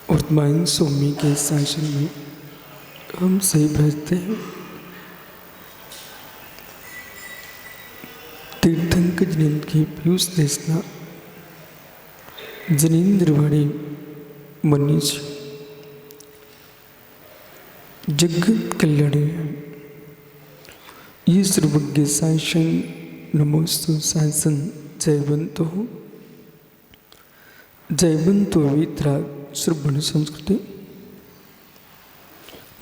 वर्तमान स्वामी के शासन में हम सही भजते हैं। तीर्थंकर जनिंद्र की पीयूष देशना जनिंद्रवाणी मनीष जगत कल्याणी ये सर्वज्ञ शासन नमोस्तु शासन जयवंतो जयवंतो वितरा श्रवण संस्कृति।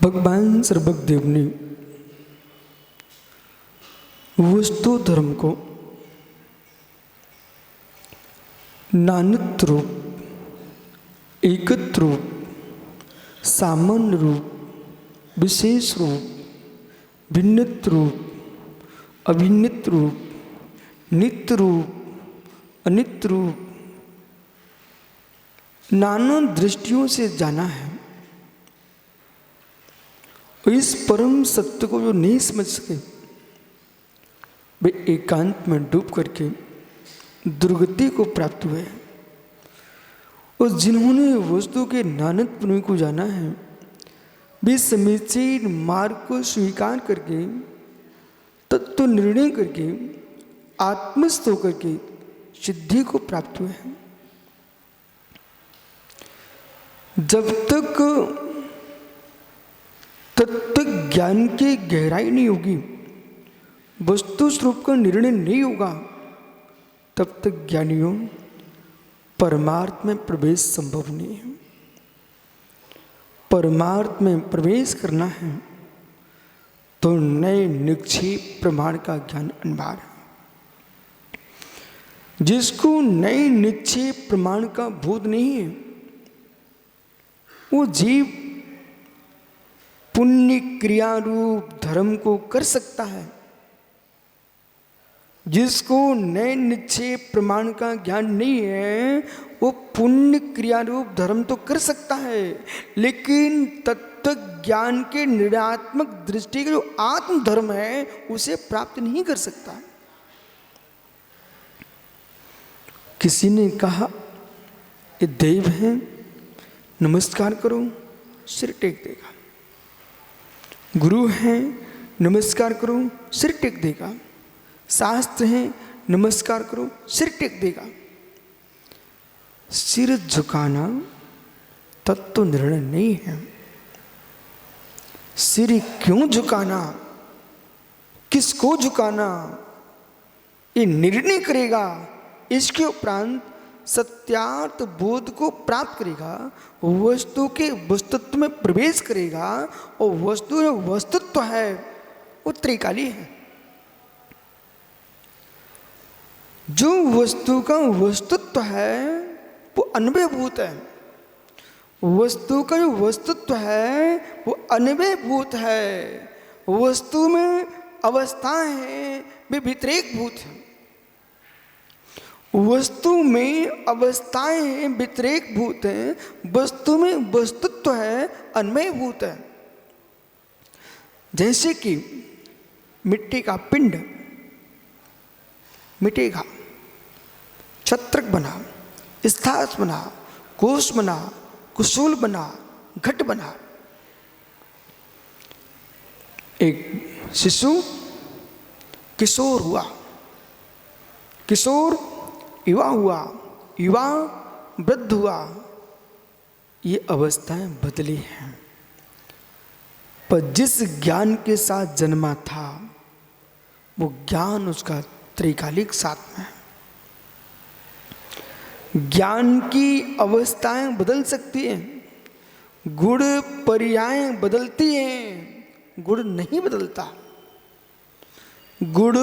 भगवान सर्वज्ञदेव ने वस्तु धर्म को नानत्व रूप, एकत्र रूप, सामान्य रूप, विशेष रूप, भिन्नत्व रूप, अभिन्नत्व रूप, नित्य रूप, अनित्य रूप, नाना दृष्टियों से जाना है। इस परम सत्य को जो नहीं समझ सके वे एकांत में डूब करके दुर्गति को प्राप्त हुए। और जिन्होंने वस्तु के नानत्व को जाना है वे समीचीन मार्ग को स्वीकार करके तत्व निर्णय करके आत्मस्थ होकर के सिद्धि को प्राप्त हुए हैं। जब तक तत्व ज्ञान की गहराई नहीं होगी, वस्तु स्वरूप का निर्णय नहीं होगा, तब तक ज्ञानियों परमार्थ में प्रवेश संभव नहीं है। परमार्थ में प्रवेश करना है तो नए निक्षेप प्रमाण का ज्ञान अनिवार्य है। जिसको नए निक्षेप प्रमाण का बोध नहीं है वो जीव पुण्य क्रिया रूप धर्म को कर सकता है। जिसको नए निक्षेप प्रमाण का ज्ञान नहीं है वो पुण्य क्रिया रूप धर्म तो कर सकता है, लेकिन तत्व ज्ञान के निर्णयात्मक दृष्टि का जो आत्म धर्म है उसे प्राप्त नहीं कर सकता। किसी ने कहा ये देव है, नमस्कार करो, सिर टेक देगा। गुरु हैं, नमस्कार करो, सिर टेक देगा। शास्त्र हैं, नमस्कार करो, सिर टेक देगा। सिर झुकाना तत्व निर्णय नहीं है। सिर क्यों झुकाना, किसको झुकाना, ये निर्णय करेगा। इसके उपरांत सत्यार्थ बोध को प्राप्त करेगा, वस्तु के वस्तुत्व में प्रवेश करेगा। और वस्तु जो वस्तुत्व है वो त्रिकाली है। जो वस्तु का वस्तुत्व है वो अन्वयभूत है। वस्तु का जो वस्तुत्व है वो अन्वयभूत है। वस्तु में अवस्थाएं हैं वे व्यतिरेकभूत हैं। वस्तु में अवस्थाएं हैं व्यतिरेकभूत हैं, वस्तु में वस्तुत्व है अन्वयभूत है। जैसे कि मिट्टी का पिंड मिटेगा, छत्रक बना, स्थास बना, कोश बना, कुसूल बना, घट बना। एक शिशु किशोर हुआ, किशोर युवा हुआ, युवा वृद्ध हुआ। ये अवस्थाएं बदली हैं, पर जिस ज्ञान के साथ जन्मा था वो ज्ञान उसका त्रिकालिक साथ में है। ज्ञान की अवस्थाएं बदल सकती हैं, गुण पर्यायें बदलती हैं, गुण नहीं बदलता। गुण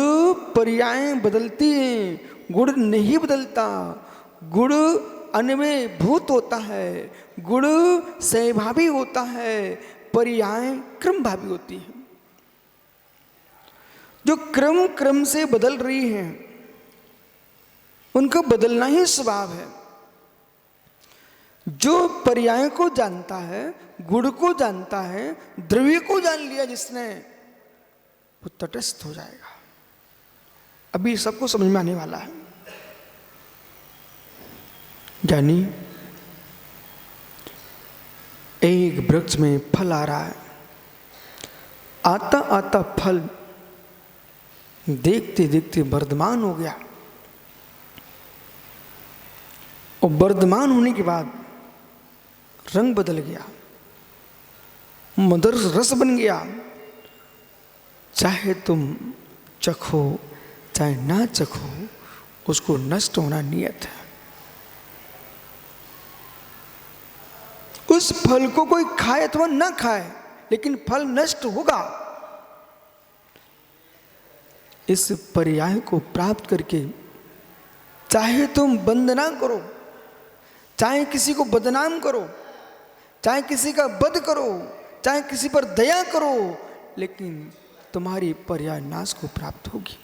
पर्यायें बदलती हैं, गुण नहीं बदलता। गुण अन्वयभूत होता है, गुण सहभावी होता है, पर्याय क्रमभावी होती हैं। जो क्रम क्रम से बदल रही हैं उनका बदलना ही स्वभाव है। जो पर्याय को जानता है, गुण को जानता है, द्रव्य को जान लिया जिसने, वो तटस्थ हो जाएगा। अभी सबको समझ में आने वाला है। यानी एक वृक्ष में फल आ रहा है, आता आता फल देखते देखते वर्धमान हो गया, और वर्धमान होने के बाद रंग बदल गया, मधुर रस बन गया। चाहे तुम चखो चाहे ना चखो, उसको नष्ट होना नियत है। उस फल को कोई खाए अथवा ना खाए, लेकिन फल नष्ट होगा। इस पर्याय को प्राप्त करके चाहे तुम वंदना करो, चाहे किसी को बदनाम करो, चाहे किसी का वध करो, चाहे किसी पर दया करो, लेकिन तुम्हारी पर्याय नाश को प्राप्त होगी।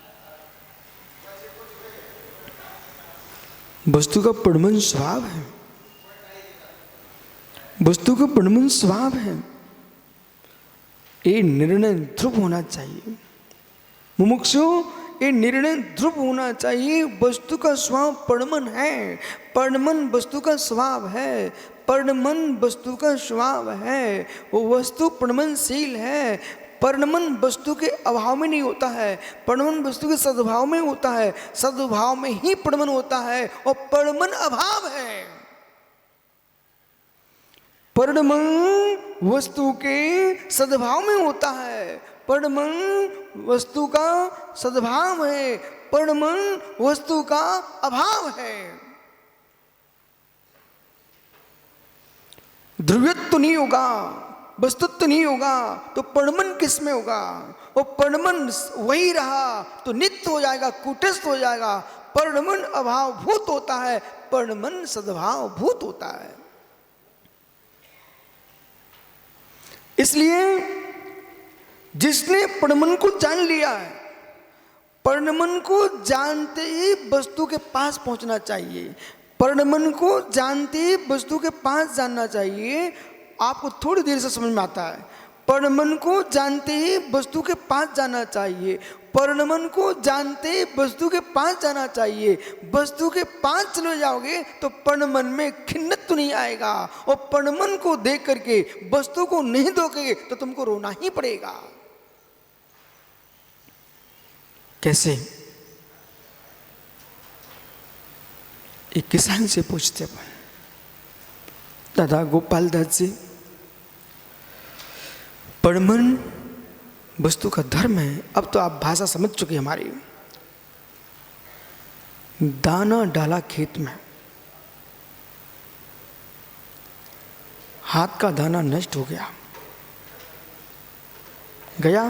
वस्तु का परमन स्वभाव है, वस्तु का परमन स्वभाव है। ये निर्णय ध्रुव होना चाहिए मुमुक्षु, ये निर्णय ध्रुव होना चाहिए। वस्तु का स्वभाव परमन है, परमन वस्तु का स्वभाव है, परमन वस्तु का स्वभाव है। वो वस्तु परमनशील है, परमन वस्तु के अभाव में नहीं होता है, परमन वस्तु के सद्भाव में होता है, सद्भाव में ही परमन होता है, और परमन अभाव है। परमन वस्तु के सद्भाव में होता है, परमन वस्तु का सद्भाव है, परमन वस्तु का अभाव है। ध्रुवत्व नहीं होगा, वस्तुत्व नहीं होगा, तो परमन किस में होगा? और परमन वही रहा तो नित्य हो जाएगा, कूटस्थ हो जाएगा। परमन अभाव भूत होता है, परमन सद्भाव भूत होता है। इसलिए जिसने परमन को जान लिया है, परमन को जानते ही वस्तु के पास पहुंचना चाहिए, परमन को जानते ही वस्तु के पास जानना चाहिए। आपको थोड़ी देर से समझ में आता है। परमन को जानते ही वस्तु के पास जाना चाहिए, परमन को जानते ही वस्तु के पास जाना चाहिए। वस्तु के पास चले जाओगे तो परमन में खिन्नत्व नहीं आएगा, और परमन को देख करके वस्तु को नहीं दोगे तो तुमको रोना ही पड़ेगा। कैसे? एक किसान से पूछते अपन, दादा गोपाल दास जी, परमन वस्तु का धर्म है। अब तो आप भाषा समझ चुके हमारी। दाना डाला खेत में, हाथ का दाना नष्ट हो गया, गया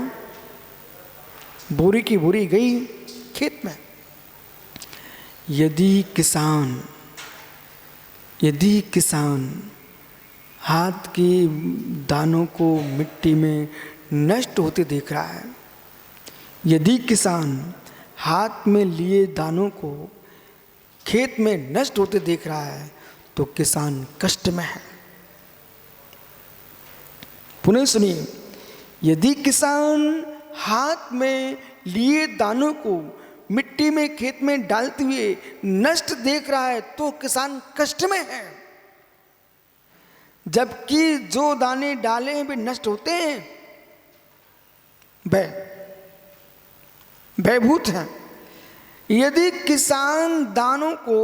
बोरी की बोरी गई खेत में। यदि किसान हाथ के दानों को मिट्टी में नष्ट होते देख रहा है, यदि किसान हाथ में लिए दानों को खेत में नष्ट होते देख रहा है, तो किसान कष्ट में है। पुनः सुनिए, यदि किसान हाथ में लिए दानों को मिट्टी में खेत में डालते हुए नष्ट देख रहा है, तो किसान कष्ट में है। जबकि जो दाने डाले हैं वे नष्ट होते हैं, भयभूत हैं। यदि किसान दानों को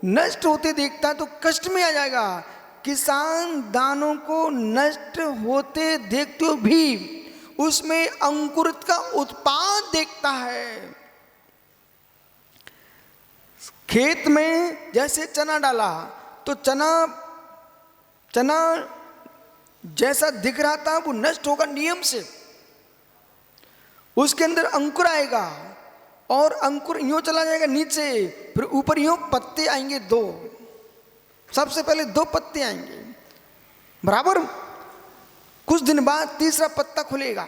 नष्ट होते देखता है तो कष्ट में आ जाएगा। किसान दानों को नष्ट होते देखते हुए भी उसमें अंकुरित का उत्पाद देखता है। खेत में जैसे चना डाला तो चना जैसा दिख रहा था वो नष्ट होगा नियम से। उसके अंदर अंकुर आएगा और अंकुर यूं चला जाएगा नीचे, फिर ऊपर यूं पत्ते आएंगे दो। सबसे पहले दो पत्ते आएंगे, बराबर कुछ दिन बाद तीसरा पत्ता खुलेगा।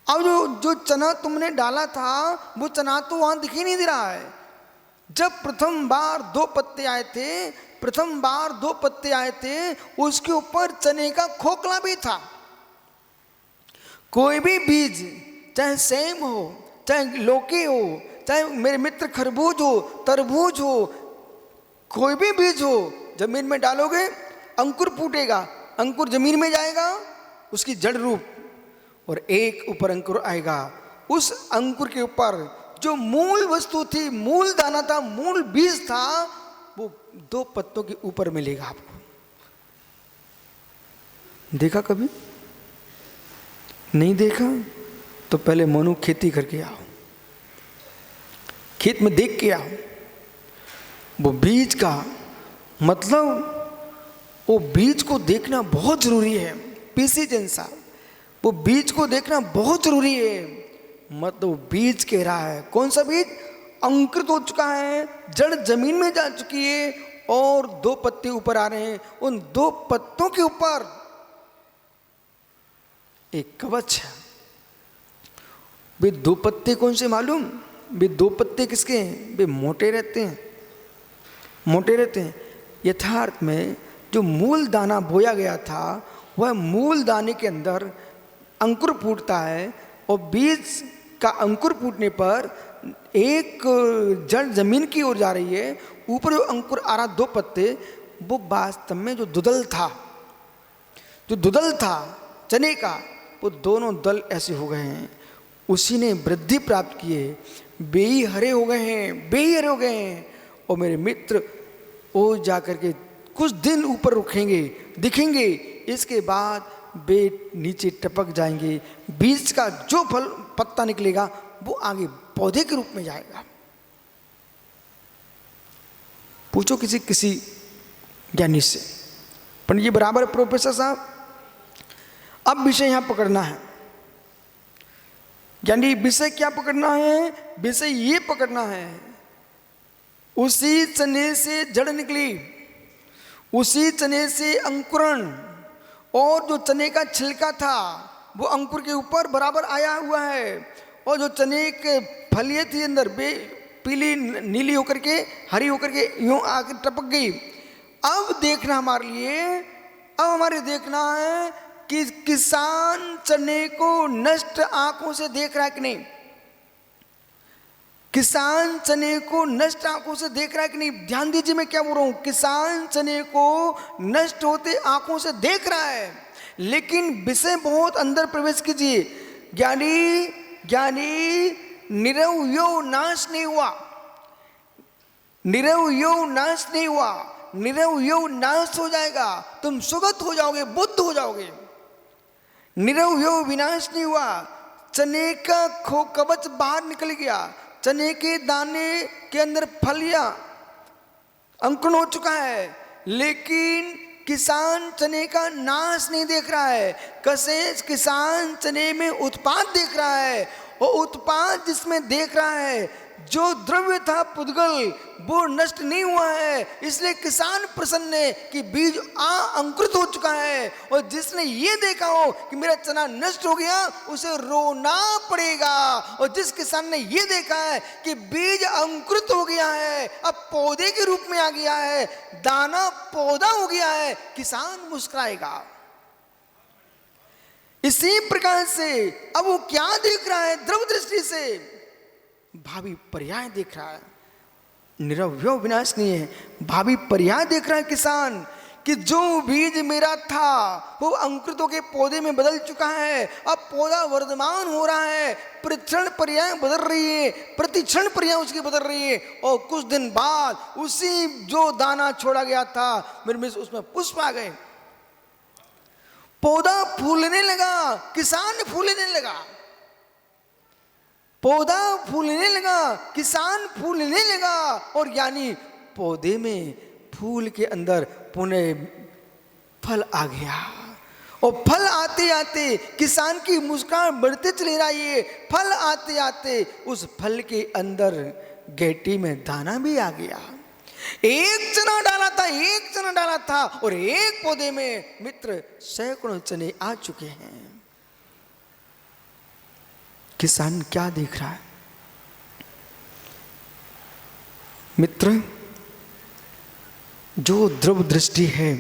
अब जो चना तुमने डाला था वो चना तो वहां दिखाई नहीं दे रहा है। जब प्रथम बार दो पत्ते आए थे उसके ऊपर चने का खोखला भी था। कोई भी बीज, चाहे सेम हो, चाहे लौकी हो, चाहे मेरे मित्र खरबूज हो, तरबूज हो, कोई भी बीज हो जमीन में डालोगे अंकुर फूटेगा, अंकुर जमीन में जाएगा, उसकी जड़ रूप, और एक ऊपर अंकुर आएगा। उस अंकुर के ऊपर जो मूल वस्तु थी, मूल दाना था, मूल बीज था, वो 2 पत्तों के ऊपर मिलेगा आपको। देखा कभी? नहीं देखा तो पहले मनु खेती करके आओ, खेत में देख के आओ। वो बीज का मतलब, वो बीज को देखना बहुत जरूरी है। पीसी जैन साहब, वो बीज को देखना बहुत जरूरी है। मतलब वो बीज कह रहा है, कौन सा बीज? अंकुरित हो चुका है, जड़ जमीन में जा चुकी है और 2 पत्ते ऊपर आ रहे हैं। उन 2 पत्तों के ऊपर एक कवच है। वे 2 पत्ते कौन से मालूम? वे 2 पत्ते किसके हैं? वे मोटे रहते हैं, मोटे रहते हैं। यथार्थ में जो मूल दाना बोया गया था, वह मूल दाने के अंदर अंकुर फूटता है, और बीज का अंकुर फूटने पर एक जड़ जमीन की ओर जा रही है, ऊपर जो अंकुर आ रहा 2 पत्ते, वो वास्तव में जो दुदल था, जो दुदल था चने का, वो दोनों दल ऐसे हो गए हैं। उसी ने वृद्धि प्राप्त की है, बेई हरे हो गए हैं, बेई हरे हो गए हैं। और मेरे मित्र, वो जाकर के कुछ दिन ऊपर रुकेंगे, दिखेंगे, इसके बाद वे नीचे टपक जाएंगे। बीज का जो फल पत्ता निकलेगा वो आगे पौधे के रूप में जाएगा। पूछो किसी ज्ञानी से, पंडित जी बराबर है प्रोफेसर साहब। अब विषय यहां पकड़ना है, यानी विषय क्या पकड़ना है? विषय ये पकड़ना है, उसी चने से जड़ निकली, उसी चने से अंकुरण, और जो चने का छिलका था वो अंकुर के ऊपर बराबर आया हुआ है, और जो चने के फलियां थी अंदर, वे पीली नीली होकर के, हरी होकर के यूं आकर टपक गई। अब देखना हमारे लिए, अब हमारे देखना है कि किसान चने को नष्ट आंखों से देख रहा है कि नहीं। किसान चने को नष्ट आंखों से देख रहा है कि नहीं। ध्यान दीजिए मैं क्या बोल रहा हूं। किसान चने को नष्ट होते आंखों से देख रहा है, लेकिन विषय बहुत अंदर प्रवेश कीजिए। ज्ञानी निरव यो नाश नहीं हुआ, निरव यो नाश नहीं हुआ, निरव यो नाश हो जाएगा, तुम सुगत हो जाओगे, बुद्ध हो जाओगे। निरव यो विनाश नहीं हुआ, चने का कवच बाहर निकल गया, चने के दाने के अंदर फलियां अंकुरण हो चुका है, लेकिन किसान चने का नाश नहीं देख रहा है। किसान चने में उत्पाद देख रहा है, और उत्पाद जिसमें देख रहा है, जो द्रव्य था पुद्गल, वो नष्ट नहीं हुआ है। इसलिए किसान प्रसन्न है कि बीज अंकुरित हो चुका है। और जिसने ये देखा हो कि मेरा चना नष्ट हो गया, उसे रोना पड़ेगा। और जिस किसान ने ये देखा है कि बीज अंकुरित हो गया है, अब पौधे के रूप में आ गया है, दाना पौधा हो गया है, किसान मुस्कुराएगा। इसी प्रकार से अब वो क्या देख रहा है? द्रव दृष्टि से भावी पर्याय देख रहा है। निरवय विनाश नहीं है, भावी पर्याय देख रहा है किसान, कि जो बीज मेरा था वो अंकुरित होकर पौधे में बदल चुका है। अब पौधा वर्धमान हो रहा है, प्रतिक्षण पर्याय बदल रही है, प्रतिक्षण पर्याय उसकी बदल रही है। और कुछ दिन बाद उसी जो दाना छोड़ा गया था मेरे में, उसमें पुष्प आ गए, पौधा फूलने लगा, किसान फूलने लगा, पौधा फूलने लगा, किसान फूलने लगा। और यानी पौधे में, फूल के अंदर पुनः फल आ गया। और फल आते आते किसान की मुस्कान बढ़ते चले रही है। फल आते आते उस फल के अंदर गेटी में दाना भी आ गया। एक चना डाला था, एक चना डाला था, और एक पौधे में मित्र सैकड़ों चने आ चुके हैं। किसान क्या देख रहा है मित्र? जो द्रव दृष्टि है,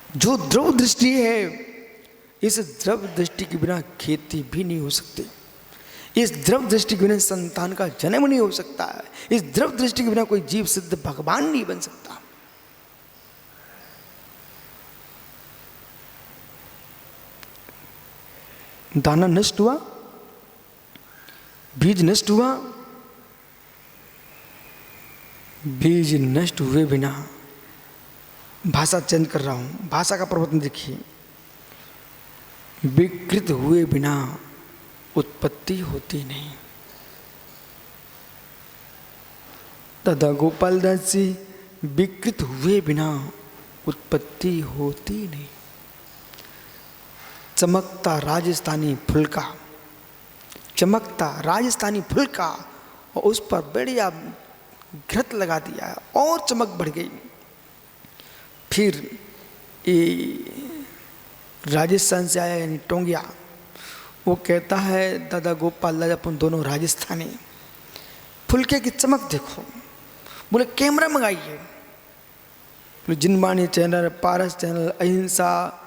जो द्रव दृष्टि है, इस द्रव दृष्टि के बिना खेती भी नहीं हो सकती। इस द्रव दृष्टि के बिना संतान का जन्म नहीं हो सकता है। इस द्रव दृष्टि के बिना कोई जीव सिद्ध भगवान नहीं बन सकता। दाना नष्ट हुआ, बीज नष्ट हुआ, बीज नष्ट हुए बिना, भाषा चेंज कर रहा हूं, भाषा का परिवर्तन देखिए, विकृत हुए बिना उत्पत्ति होती नहीं। दादा गोपाल दास जी, विकृत हुए बिना उत्पत्ति होती नहीं। चमकता राजस्थानी फुलका, चमकता राजस्थानी फुलका, और उस पर बढ़िया घृत लगा दिया और चमक बढ़ गई। फिर ये राजस्थान से आया यानी टोंगिया, वो कहता है दादा गोपाल दास अपन दोनों राजस्थानी, फुलके की चमक देखो। बोले कैमरा मंगाइए। बोले जिनवाणी चैनल, पारस चैनल, अहिंसा,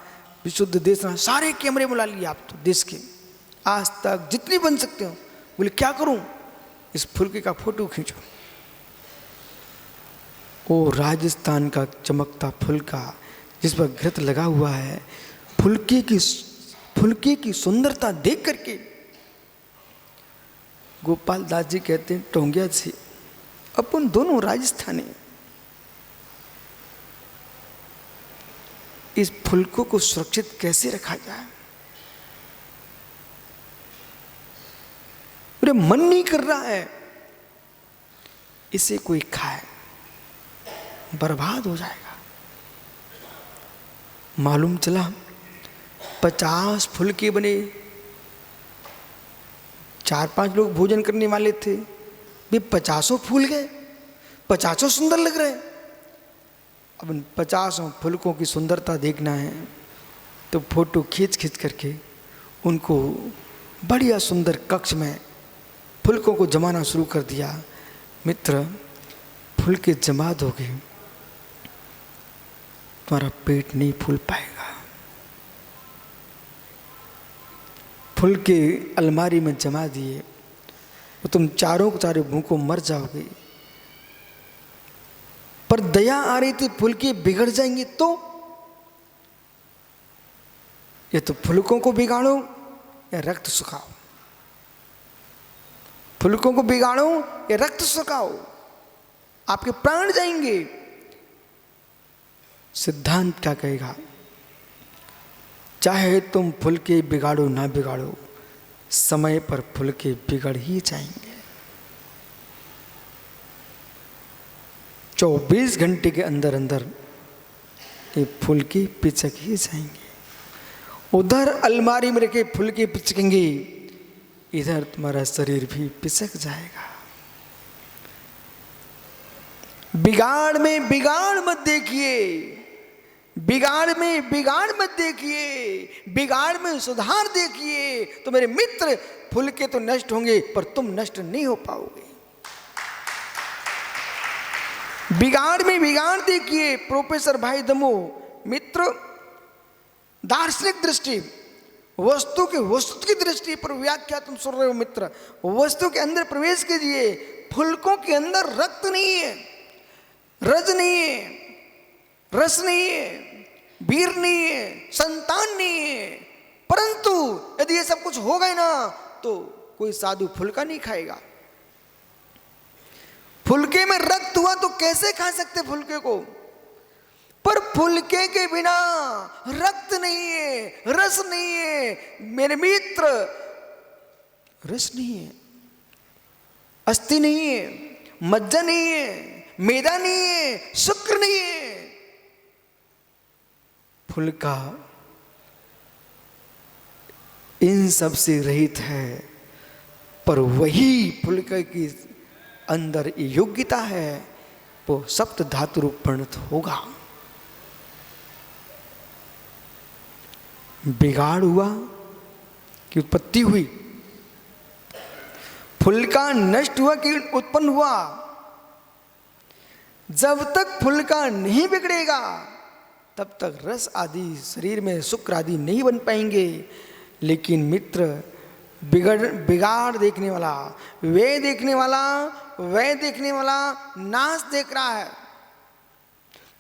विशुद्ध देश, सारे कैमरे बुला लिए आप तो देश के, आज तक जितनी बन सकते हो। बोले क्या करूं? इस फुलके का फोटो खींचो। वो राजस्थान का चमकता फुलका जिस पर घृत लगा हुआ है, फुलके की सुंदरता देख करके गोपाल दास जी कहते हैं टोंगिया जी, अपन दोनों राजस्थानी, इस फुलकों को सुरक्षित कैसे रखा जाए? मेरे मन नहीं कर रहा है इसे कोई खाए, बर्बाद हो जाएगा। मालूम चला 50 फुलके बने, 4-5 लोग भोजन करने वाले थे, वे 50 फूल गए, 50 सुंदर लग रहे। अब इन 50 फुलकों की सुंदरता देखना है तो फोटो खींच खींच करके उनको बढ़िया सुंदर कक्ष में फुलकों को जमाना शुरू कर दिया। मित्र, फुलके जमा दोगे तुम्हारा पेट नहीं फूल पाएगा। फुलके अलमारी में जमा दिए तो तुम चारों के चारों भूखों मर जाओगे। पर दया आ रही थी फुलके बिगड़ जाएंगे तो या तो फुलकों को बिगाड़ो या रक्त सुखाओ। फुलकों को बिगाड़ो या रक्त सुखाओ, आपके प्राण जाएंगे। सिद्धांत क्या कहेगा? चाहे तुम फुलके बिगाड़ो ना बिगाड़ो, समय पर फुलके बिगड़ ही जाएंगे। 24 घंटे के अंदर अंदर ये फुलके पिचक ही जाएंगे। उधर अलमारी में रखे फुलके पिचकेंगे, इधर तुम्हारा शरीर भी पिचक जाएगा। बिगाड़ में बिगाड़ मत देखिए, बिगाड़ में बिगाड़ मत देखिए, बिगाड़ में सुधार देखिए। तो मेरे मित्र, फुलके तो नष्ट होंगे पर तुम नष्ट नहीं हो पाओगे। बिगाड़ में बिगाड़ देखिए। प्रोफेसर भाई दमो, मित्र, दार्शनिक दृष्टि, वस्तु की दृष्टि पर व्याख्या तुम सुन रहे हो। मित्र, वस्तु के अंदर प्रवेश कीजिए। फुलकों के अंदर रक्त नहीं है, रज नहीं है, रस नहीं है, वीर नहीं है, संतान नहीं है। परंतु यदि ये सब कुछ हो गए ना तो कोई साधु फुलका नहीं खाएगा। फुलके में रक्त हुआ तो कैसे खा सकते फुलके को? पर फुलके के बिना रक्त नहीं है, रस नहीं है। मेरे मित्र, रस नहीं है, अस्थि नहीं है, मज्जा नहीं है, मैदा नहीं है, शुक्र नहीं है। फुलका इन सब से रहित है, पर वही फुलके की अंदर योग्यता है, वो सप्त धातु रूप परिणत होगा। बिगाड़ हुआ कि उत्पत्ति हुई, फुलका नष्ट हुआ कि उत्पन्न हुआ। जब तक फुलका नहीं बिगड़ेगा तब तक रस आदि शरीर में शुक्र आदि नहीं बन पाएंगे। लेकिन मित्र, बिगाड़ देखने वाला, वे देखने वाला, वह देखने वाला नाश देख रहा है,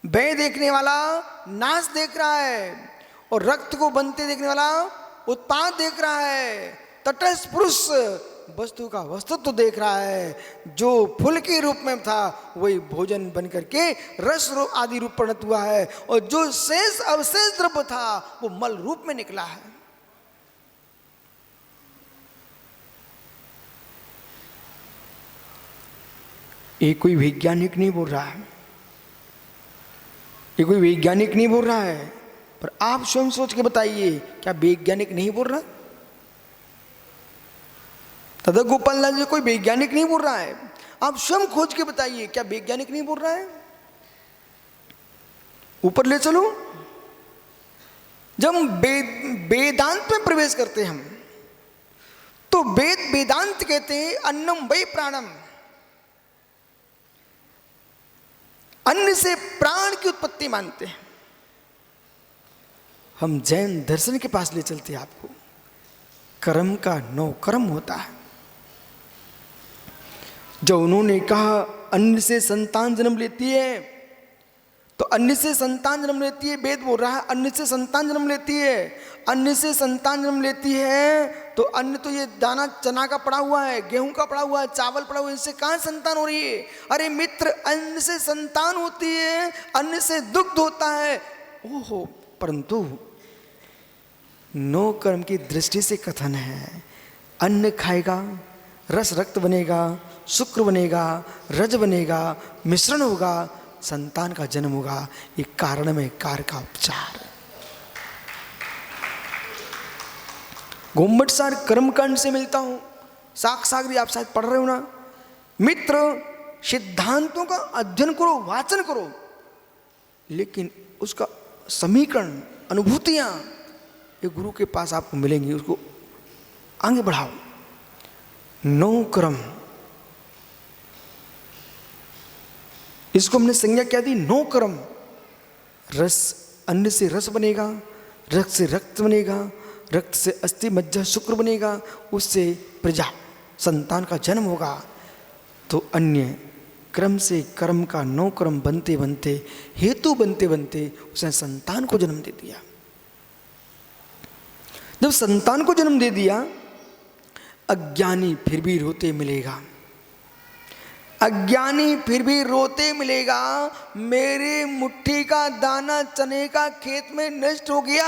वह देखने वाला नाश देख रहा है, और रक्त को बनते देखने वाला उत्पाद देख रहा है। तटस्थ पुरुष वस्तु का वस्तुत्व देख रहा है। जो फूल के रूप में था वही भोजन बन करके रस रूप आदि रूप परिणत हुआ है, और जो शेष अवशेष द्रव्य था वो मल रूप में निकला है। ये कोई वैज्ञानिक नहीं बोल रहा है, ये कोई वैज्ञानिक नहीं बोल रहा है, पर आप स्वयं सोच के बताइए, क्या वैज्ञानिक नहीं बोल रहा? तथा गोपाल लाल जी कोई वैज्ञानिक नहीं बोल रहा है, आप स्वयं खोज के बताइए, क्या वैज्ञानिक नहीं बोल रहा है? ऊपर ले चलो, जब वेदांत में प्रवेश करते हैं हम, तो वेदांत कहते हैं अन्नम वै प्राणम, अन्न से प्राण की उत्पत्ति मानते हैं। हम जैन दर्शन के पास ले चलते हैं आपको, कर्म का 9 कर्म होता है। जो उन्होंने कहा अन्न से संतान जन्म लेती है, तो अन्न से संतान जन्म लेती है, वेद बोल रहा है अन्न से संतान जन्म लेती है। अन्न से संतान जन्म लेती है तो अन्न तो ये दाना चना का पड़ा हुआ है, गेहूं का पड़ा हुआ है, चावल पड़ा हुआ है, इससे कहाँ संतान हो रही है? अरे मित्र, अन्न से संतान होती है, अन्न से दुग्ध होता है। ओहो, परंतु 9 कर्म की दृष्टि से कथन है, अन्न खाएगा, रस रक्त बनेगा, शुक्र बनेगा, रज बनेगा, मिश्रण होगा, संतान का जन्म होगा। ये कारण में कार्य का उपचार। गोमट सार कर्मकांड से मिलता हूं, साक्षात आप शायद पढ़ रहे हो ना। मित्र, सिद्धांतों का अध्ययन करो, वाचन करो, लेकिन उसका समीकरण, अनुभूतियां ये गुरु के पास आपको मिलेंगी, उसको आगे बढ़ाओ। 9 कर्म, इसको हमने संज्ञा क्या दी? 9 कर्म। रस, अन्न से रस बनेगा, रक्त से रक्त बनेगा, रक्त से अस्थि मज्जा शुक्र बनेगा, उससे प्रजा संतान का जन्म होगा। तो अन्य क्रम से कर्म का 9 कर्म बनते बनते, हेतु बनते बनते उसने संतान को जन्म दे दिया। जब संतान को जन्म दे दिया, अज्ञानी फिर भी रोते मिलेगा, अज्ञानी फिर भी रोते मिलेगा, मेरे मुट्ठी का दाना चने का खेत में नष्ट हो गया।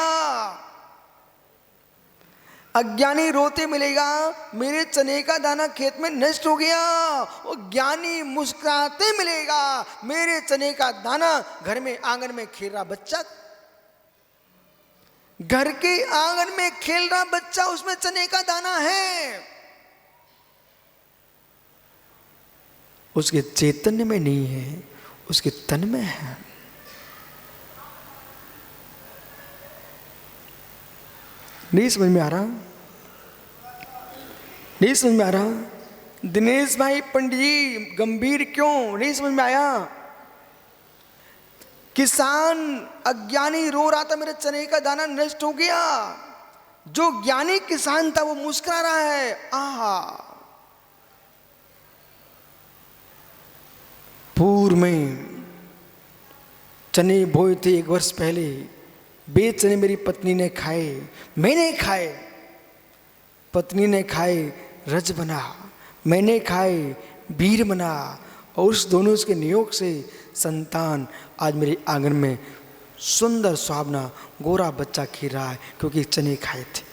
अज्ञानी रोते मिलेगा, मेरे चने का दाना खेत में नष्ट हो गया। और ज्ञानी मुस्कुराते मिलेगा, मेरे चने का दाना घर में आंगन में खेल रहा बच्चा, घर के आंगन में खेल रहा बच्चा, उसमें चने का दाना है, उसके चैतन्य में नहीं है, उसके तन में है। नहीं समझ में आ रहा? नहीं समझ में आ रहा? दिनेश भाई पंडित जी गंभीर क्यों? नहीं समझ में आया? किसान अज्ञानी रो रहा था, मेरे चने का दाना नष्ट हो गया। जो ज्ञानी किसान था वो मुस्कुरा रहा है, आहा। पूर्व में चने बोए थे 1 वर्ष पहले, वे चने मेरी पत्नी ने खाए, मैंने खाए, पत्नी ने खाए, रज बना, मैंने खाए, वीर बना, और उस दोनों के नियोग से संतान आज मेरे आंगन में सुंदर सुहावना गोरा बच्चा खेल रहा है, क्योंकि चने खाए थे।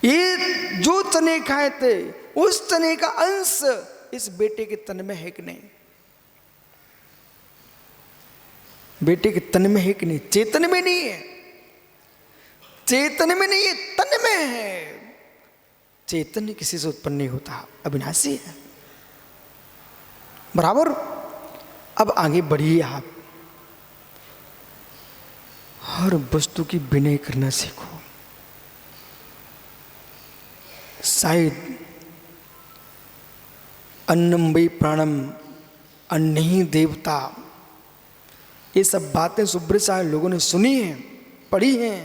ये जो चने खाए थे, उस चने का अंश इस बेटे के तन में है कि नहीं? बेटे के तन में है कि नहीं? चेतन में नहीं है, चेतन में नहीं है, तन में है। चैतन्य किसी से उत्पन्न नहीं होता, अविनाशी है। बराबर। अब आगे बढ़िए आप, हर वस्तु की विनय करना सीखो। शायद अन्नम वै प्राणम, अन्न ही देवता, ये सब बातें सुब्रत साहब लोगों ने सुनी हैं, पढ़ी हैं,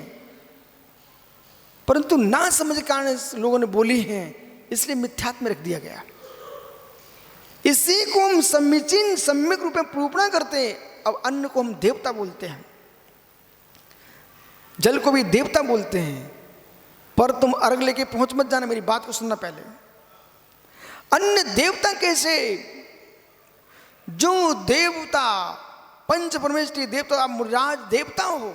परंतु ना समझ के कारण लोगों ने बोली हैं, इसलिए मिथ्यात्व में रख दिया गया। इसी को हम समीचीन सम्यक रूप में प्रूपणा करते हैं। अब अन्न को हम देवता बोलते हैं, जल को भी देवता बोलते हैं। पर तुम अर्घ लेके पहुंच मत जाना, मेरी बात को सुनना पहले। अन्न देवता कैसे? जो देवता पंच परमेश्वरी देवता, आप मुराज देवता हो,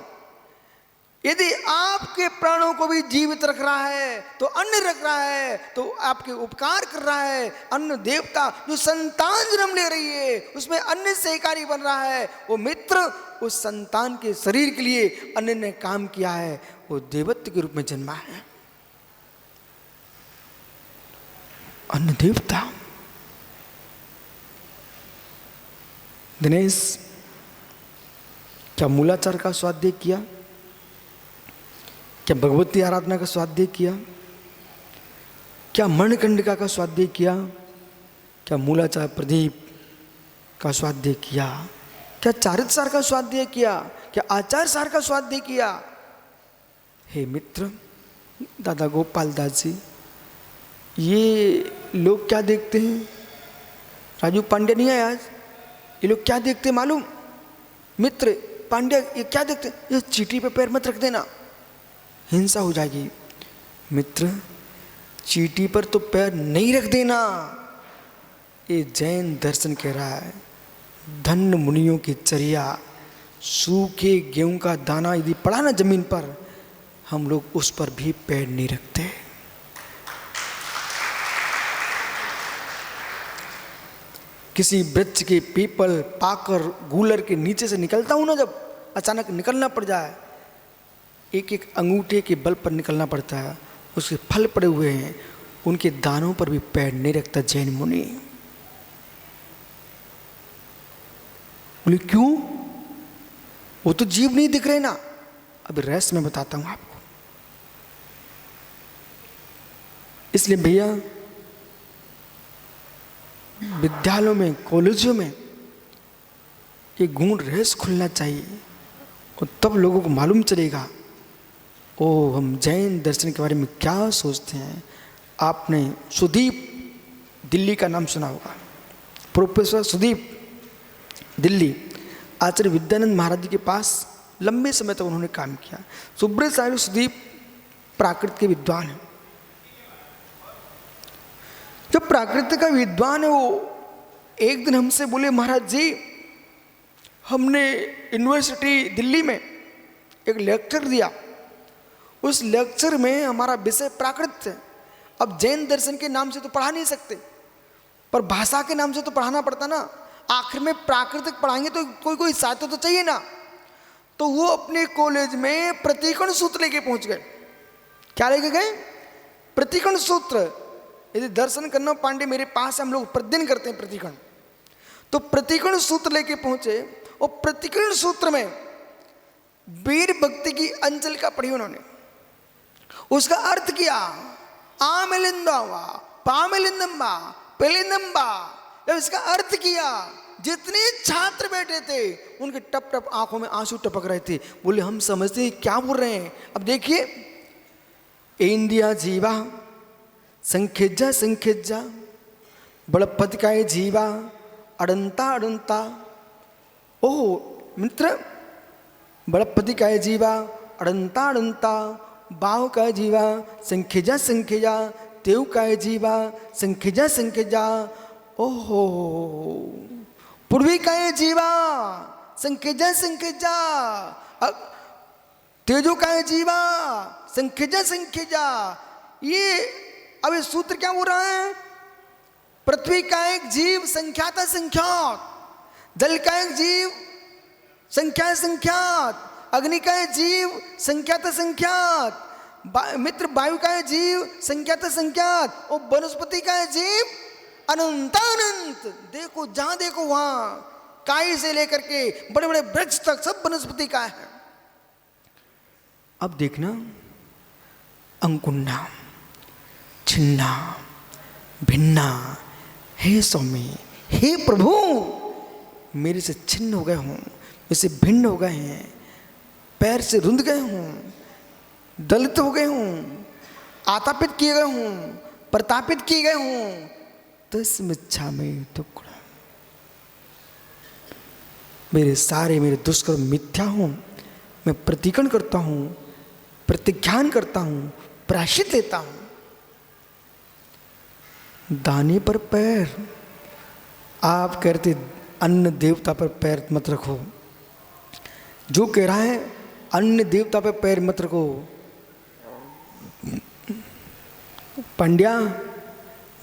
यदि आपके प्राणों को भी जीवित रख रहा है तो अन्न रख रहा है, तो आपके उपकार कर रहा है। अन्न देवता जो संतान जन्म ले रही है उसमें अन्न सहकारी बन रहा है, वो मित्र उस संतान के शरीर के लिए अन्न ने काम किया है, वो देवत्व के रूप में जन्मा है। अन्न देवता। दिनेश, क्या मूलाचार का स्वाध्याय किया? क्या भगवती आराधना का स्वाध्याय किया? क्या मणिकर्णिका का स्वाध्याय किया? क्या मूलाचार प्रदीप का स्वाध्याय किया? क्या चारित्रसार का स्वाध्याय किया? क्या आचार सार का स्वाध्याय किया? हे मित्र, दादा गोपाल दास जी, ये लोग क्या देखते हैं? राजू पांड्या नहीं है आज। ये लोग क्या देखते हैं मालूम? मित्र पांड्या, ये क्या देखते हैं? ये चीटी पे पैर मत रख देना, हिंसा हो जाएगी। मित्र, चीटी पर तो पैर नहीं रख देना। ये जैन दर्शन कह रहा है, धन्य मुनियों की चर्या, सूखे गेहूं का दाना यदि पड़ा ना जमीन पर, हम लोग उस पर भी पैर नहीं रखते। किसी वृक्ष के पीपल, पाकर, गूलर के नीचे से निकलता हूं ना, जब अचानक निकलना पड़ जाए, एक एक अंगूठे के बल पर निकलना पड़ता है, उसके फल पड़े हुए हैं, उनके दानों पर भी पैर नहीं रखता जैन मुनि। बोले क्यों? वो तो जीव नहीं दिख रहे ना। अभी रहस्य में बताता हूं आपको। इसलिए भैया, विद्यालयों में, कॉलेजों में ये गुण रहस्य खुलना चाहिए, और तब लोगों को मालूम चलेगा ओ हम जैन दर्शन के बारे में क्या सोचते हैं। आपने सुदीप दिल्ली का नाम सुना होगा, प्रोफेसर सुदीप दिल्ली, आचार्य विद्यानंद महाराज जी के पास लंबे समय तक उन्होंने काम किया। सुब्रत साहिब सुदीप प्राकृत के विद्वान हैं। जो प्राकृतिक का विद्वान है, वो एक दिन हमसे बोले, महाराज जी, हमने यूनिवर्सिटी दिल्ली में एक लेक्चर दिया, उस लेक्चर में हमारा विषय प्राकृत है। अब जैन दर्शन के नाम से तो पढ़ा नहीं सकते, पर भाषा के नाम से तो पढ़ाना पड़ता ना। आखिर में प्राकृतिक पढ़ाएंगे तो कोई साहित्य तो चाहिए ना। तो वो अपने कॉलेज में प्रतीकरण सूत्र लेके पहुंच गए। क्या लेके गए? प्रतीकरण सूत्र। यदि दर्शन करना पांडे मेरे पास हम लोग प्रतिदिन करते हैं प्रतीकरण, तो प्रतीकरण सूत्र लेके पहुंचे, और प्रतीकरण सूत्र में वीर भक्ति की अंजलिका पढ़ी उन्होंने, उसका अर्थ किया। आमिलिंदवा पामिलिंदम्बा पेलिंदम्बा, जब इसका अर्थ किया, जितने छात्र बैठे थे उनके टप टप आंखों में आंसू टपक रहे थे। बोले हम समझते हैं क्या बोल रहे हैं। अब देखिए, इंडिया जीवा संखेजा संखेजा, बड़पतिकाय जीवा अड़ंता अड़ंता। ओह मित्र, बड़पतिकाय जीवा अड़ंता अड़ंता, बाव का जीवा संखेजा संखेजा, तेव का जीवा संखेजा संखेजा। ओहो, पूर्वी का जीवा संखेजा संखेजा, तेजो का जीवा संखेजा संखेजा। ये अब ये सूत्र क्या बोल रहा है? पृथ्वी का एक जीव संख्यात संख्यात, जल का एक जीव संख्या संख्यात, अग्नि का एक जीव संख्यात संख्यात, मित्र वायु का एक जीव संख्यात संख्यात, और वनस्पति का एक जीव अनंत अनंत। देखो जहां देखो वहां, काई से लेकर के बड़े बड़े वृक्ष तक सब वनस्पति का है। अब देखना, अंकुन्ना छिन्ना भिन्ना, हे स्वामी, हे प्रभु, मेरे से छिन्न हो गए हूँ, मेरे से भिन्न हो गए हैं, पैर से रुंध गए हूँ, दलित हो गए हूँ, आतापित किए गए हूं, प्रतापित किए गए हूं, तस्मिच्छामि टुकड़ा। मेरे दुष्कर्म मिथ्या हूं, मैं प्रतिकरण करता हूं, प्रतिज्ञान करता हूं, प्रायश्चित लेता हूं। दाने पर पैर, आप कहते अन्न देवता पर पैर मत रखो, जो कह रहा है अन्न देवता पर पैर मत रखो। पंड्या,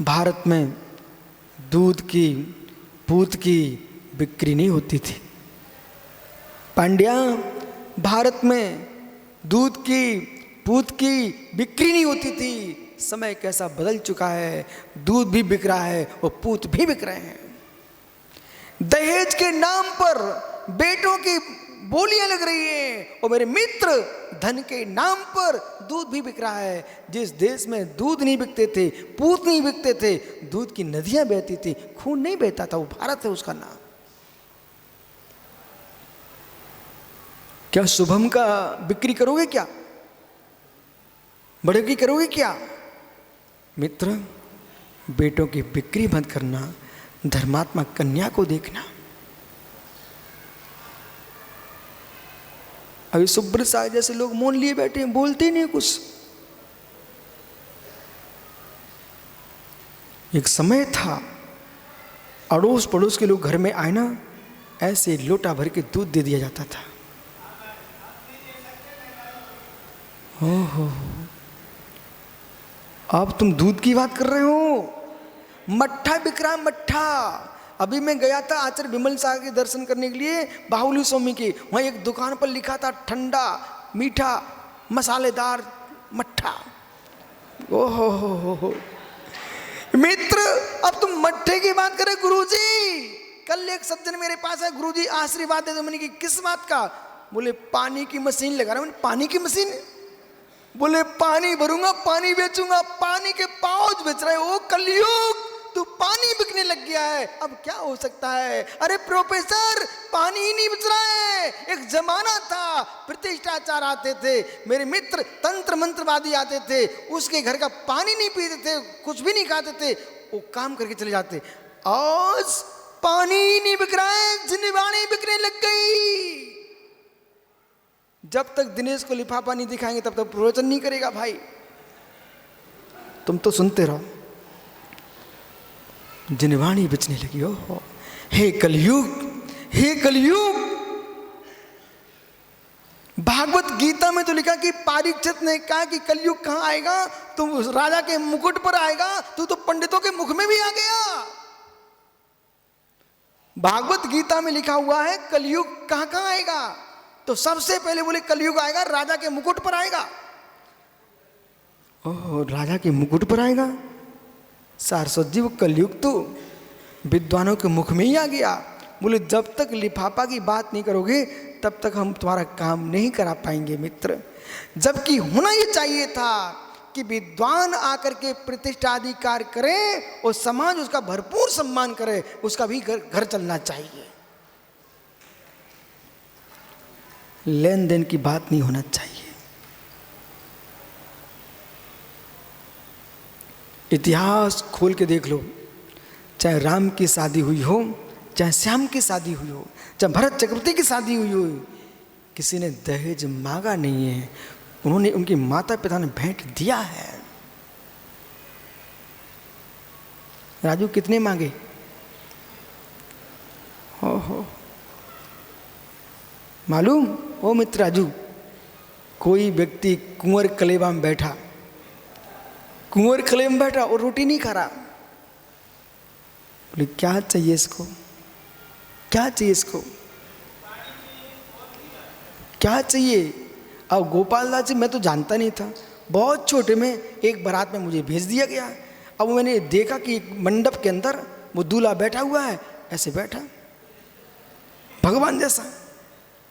भारत में दूध की पूत की बिक्री नहीं होती थी। पांड्या, भारत में दूध की पूत की बिक्री नहीं होती थी। समय कैसा बदल चुका है, दूध भी बिक रहा है और पूत भी बिक रहे हैं। दहेज के नाम पर बेटों की बोलियां लग रही हैं और मेरे मित्र धन के नाम पर दूध भी बिक रहा है। जिस देश में दूध नहीं बिकते थे, पूत नहीं बिकते थे, दूध की नदियां बहती थी, खून नहीं बहता था, वो भारत है उसका नाम। क्या शुभम का बिक्री करोगे? क्या बढ़ोगी करोगे? क्या मित्र, बेटों की बिक्री बंद करना, धर्मात्मा कन्या को देखना। अभी सुब्रत साह जैसे लोग मौन लिए बैठे हैं, बोलते ही नहीं कुछ। एक समय था अड़ोस पड़ोस के लोग घर में आए ना, ऐसे लोटा भर के दूध दे दिया जाता था। हो अब तुम दूध की बात कर रहे हो? मट्ठा बिक रहा, मट्ठा। अभी मैं गया था आचार्य विमल शाह के दर्शन करने के लिए बाहुली स्वामी के, वहां एक दुकान पर लिखा था ठंडा मीठा मसालेदार मट्ठा। ओहो हो मित्र, अब तुम मट्ठे की बात करें गुरुजी। कल एक सज्जन मेरे पास है, गुरुजी आशीर्वाद दे दो। मैंने की किस बात का? बोले पानी की मशीन लगा रहा। मैंने पानी की मशीन? बोले पानी भरूंगा, पानी बेचूंगा। पानी के पाउच बेच रहे हो? कलयुग, तू पानी बिकने लग गया है, अब क्या हो सकता है? अरे प्रोफेसर, पानी ही नहीं बिच रहा है। एक जमाना था प्रतिष्ठाचार आते थे, मेरे मित्र तंत्र मंत्रवादी आते थे, उसके घर का पानी नहीं पीते थे, कुछ भी नहीं खाते थे, वो काम करके चले जाते। आज पानी ही नहीं बिक रहा है, जिन्नीवाणी बिकने लग गई। जब तक दिनेश को लिफाफा नहीं दिखाएंगे तब तक प्रवचन नहीं करेगा भाई। तुम तो सुनते रहो। जिन्नीवाणी बिचने लगी हो। हे कलयुग, हे कलयुग। भागवत गीता में तो लिखा कि परीक्षित ने कहा कि कलयुग कहां आएगा? तुम राजा के मुकुट पर आएगा, तू तो पंडितों के मुख में भी आ गया। भागवत गीता में लिखा हुआ है कलयुग कहां कहां आएगा, तो सबसे पहले बोले कलयुग आएगा, राजा के मुकुट पर आएगा। ओह, राजा के मुकुट पर आएगा? सारस्वत जी, वो कलयुग तो विद्वानों के मुख में ही आ गया। बोले जब तक लिफाफा की बात नहीं करोगे तब तक हम तुम्हारा काम नहीं करा पाएंगे मित्र। जबकि होना ये चाहिए था कि विद्वान आकर के प्रतिष्ठा आदि कार्य करे और समाज उसका भरपूर सम्मान करे, उसका भी घर चलना चाहिए। लेन देन की बात नहीं होना चाहिए। इतिहास खोल के देख लो, चाहे राम की शादी हुई हो, चाहे श्याम की शादी हुई हो, चाहे भरत चक्रवर्ती की शादी हुई हो, किसी ने दहेज मांगा नहीं है। उन्होंने, उनके माता पिता ने भेंट दिया है। राजू कितने मांगे? हो मालूम? ओ मित्र राजू, कोई व्यक्ति कुंवर कलेवा में बैठा, कुंवर कलेवा में बैठा और रोटी नहीं खा रहा। बोले क्या चाहिए इसको, क्या चाहिए इसको, क्या चाहिए? अब गोपाल दास जी, मैं तो जानता नहीं था, बहुत छोटे में एक बारात में मुझे भेज दिया गया। अब मैंने देखा कि एक मंडप के अंदर वो दूल्हा बैठा हुआ है, ऐसे बैठा भगवान जैसा।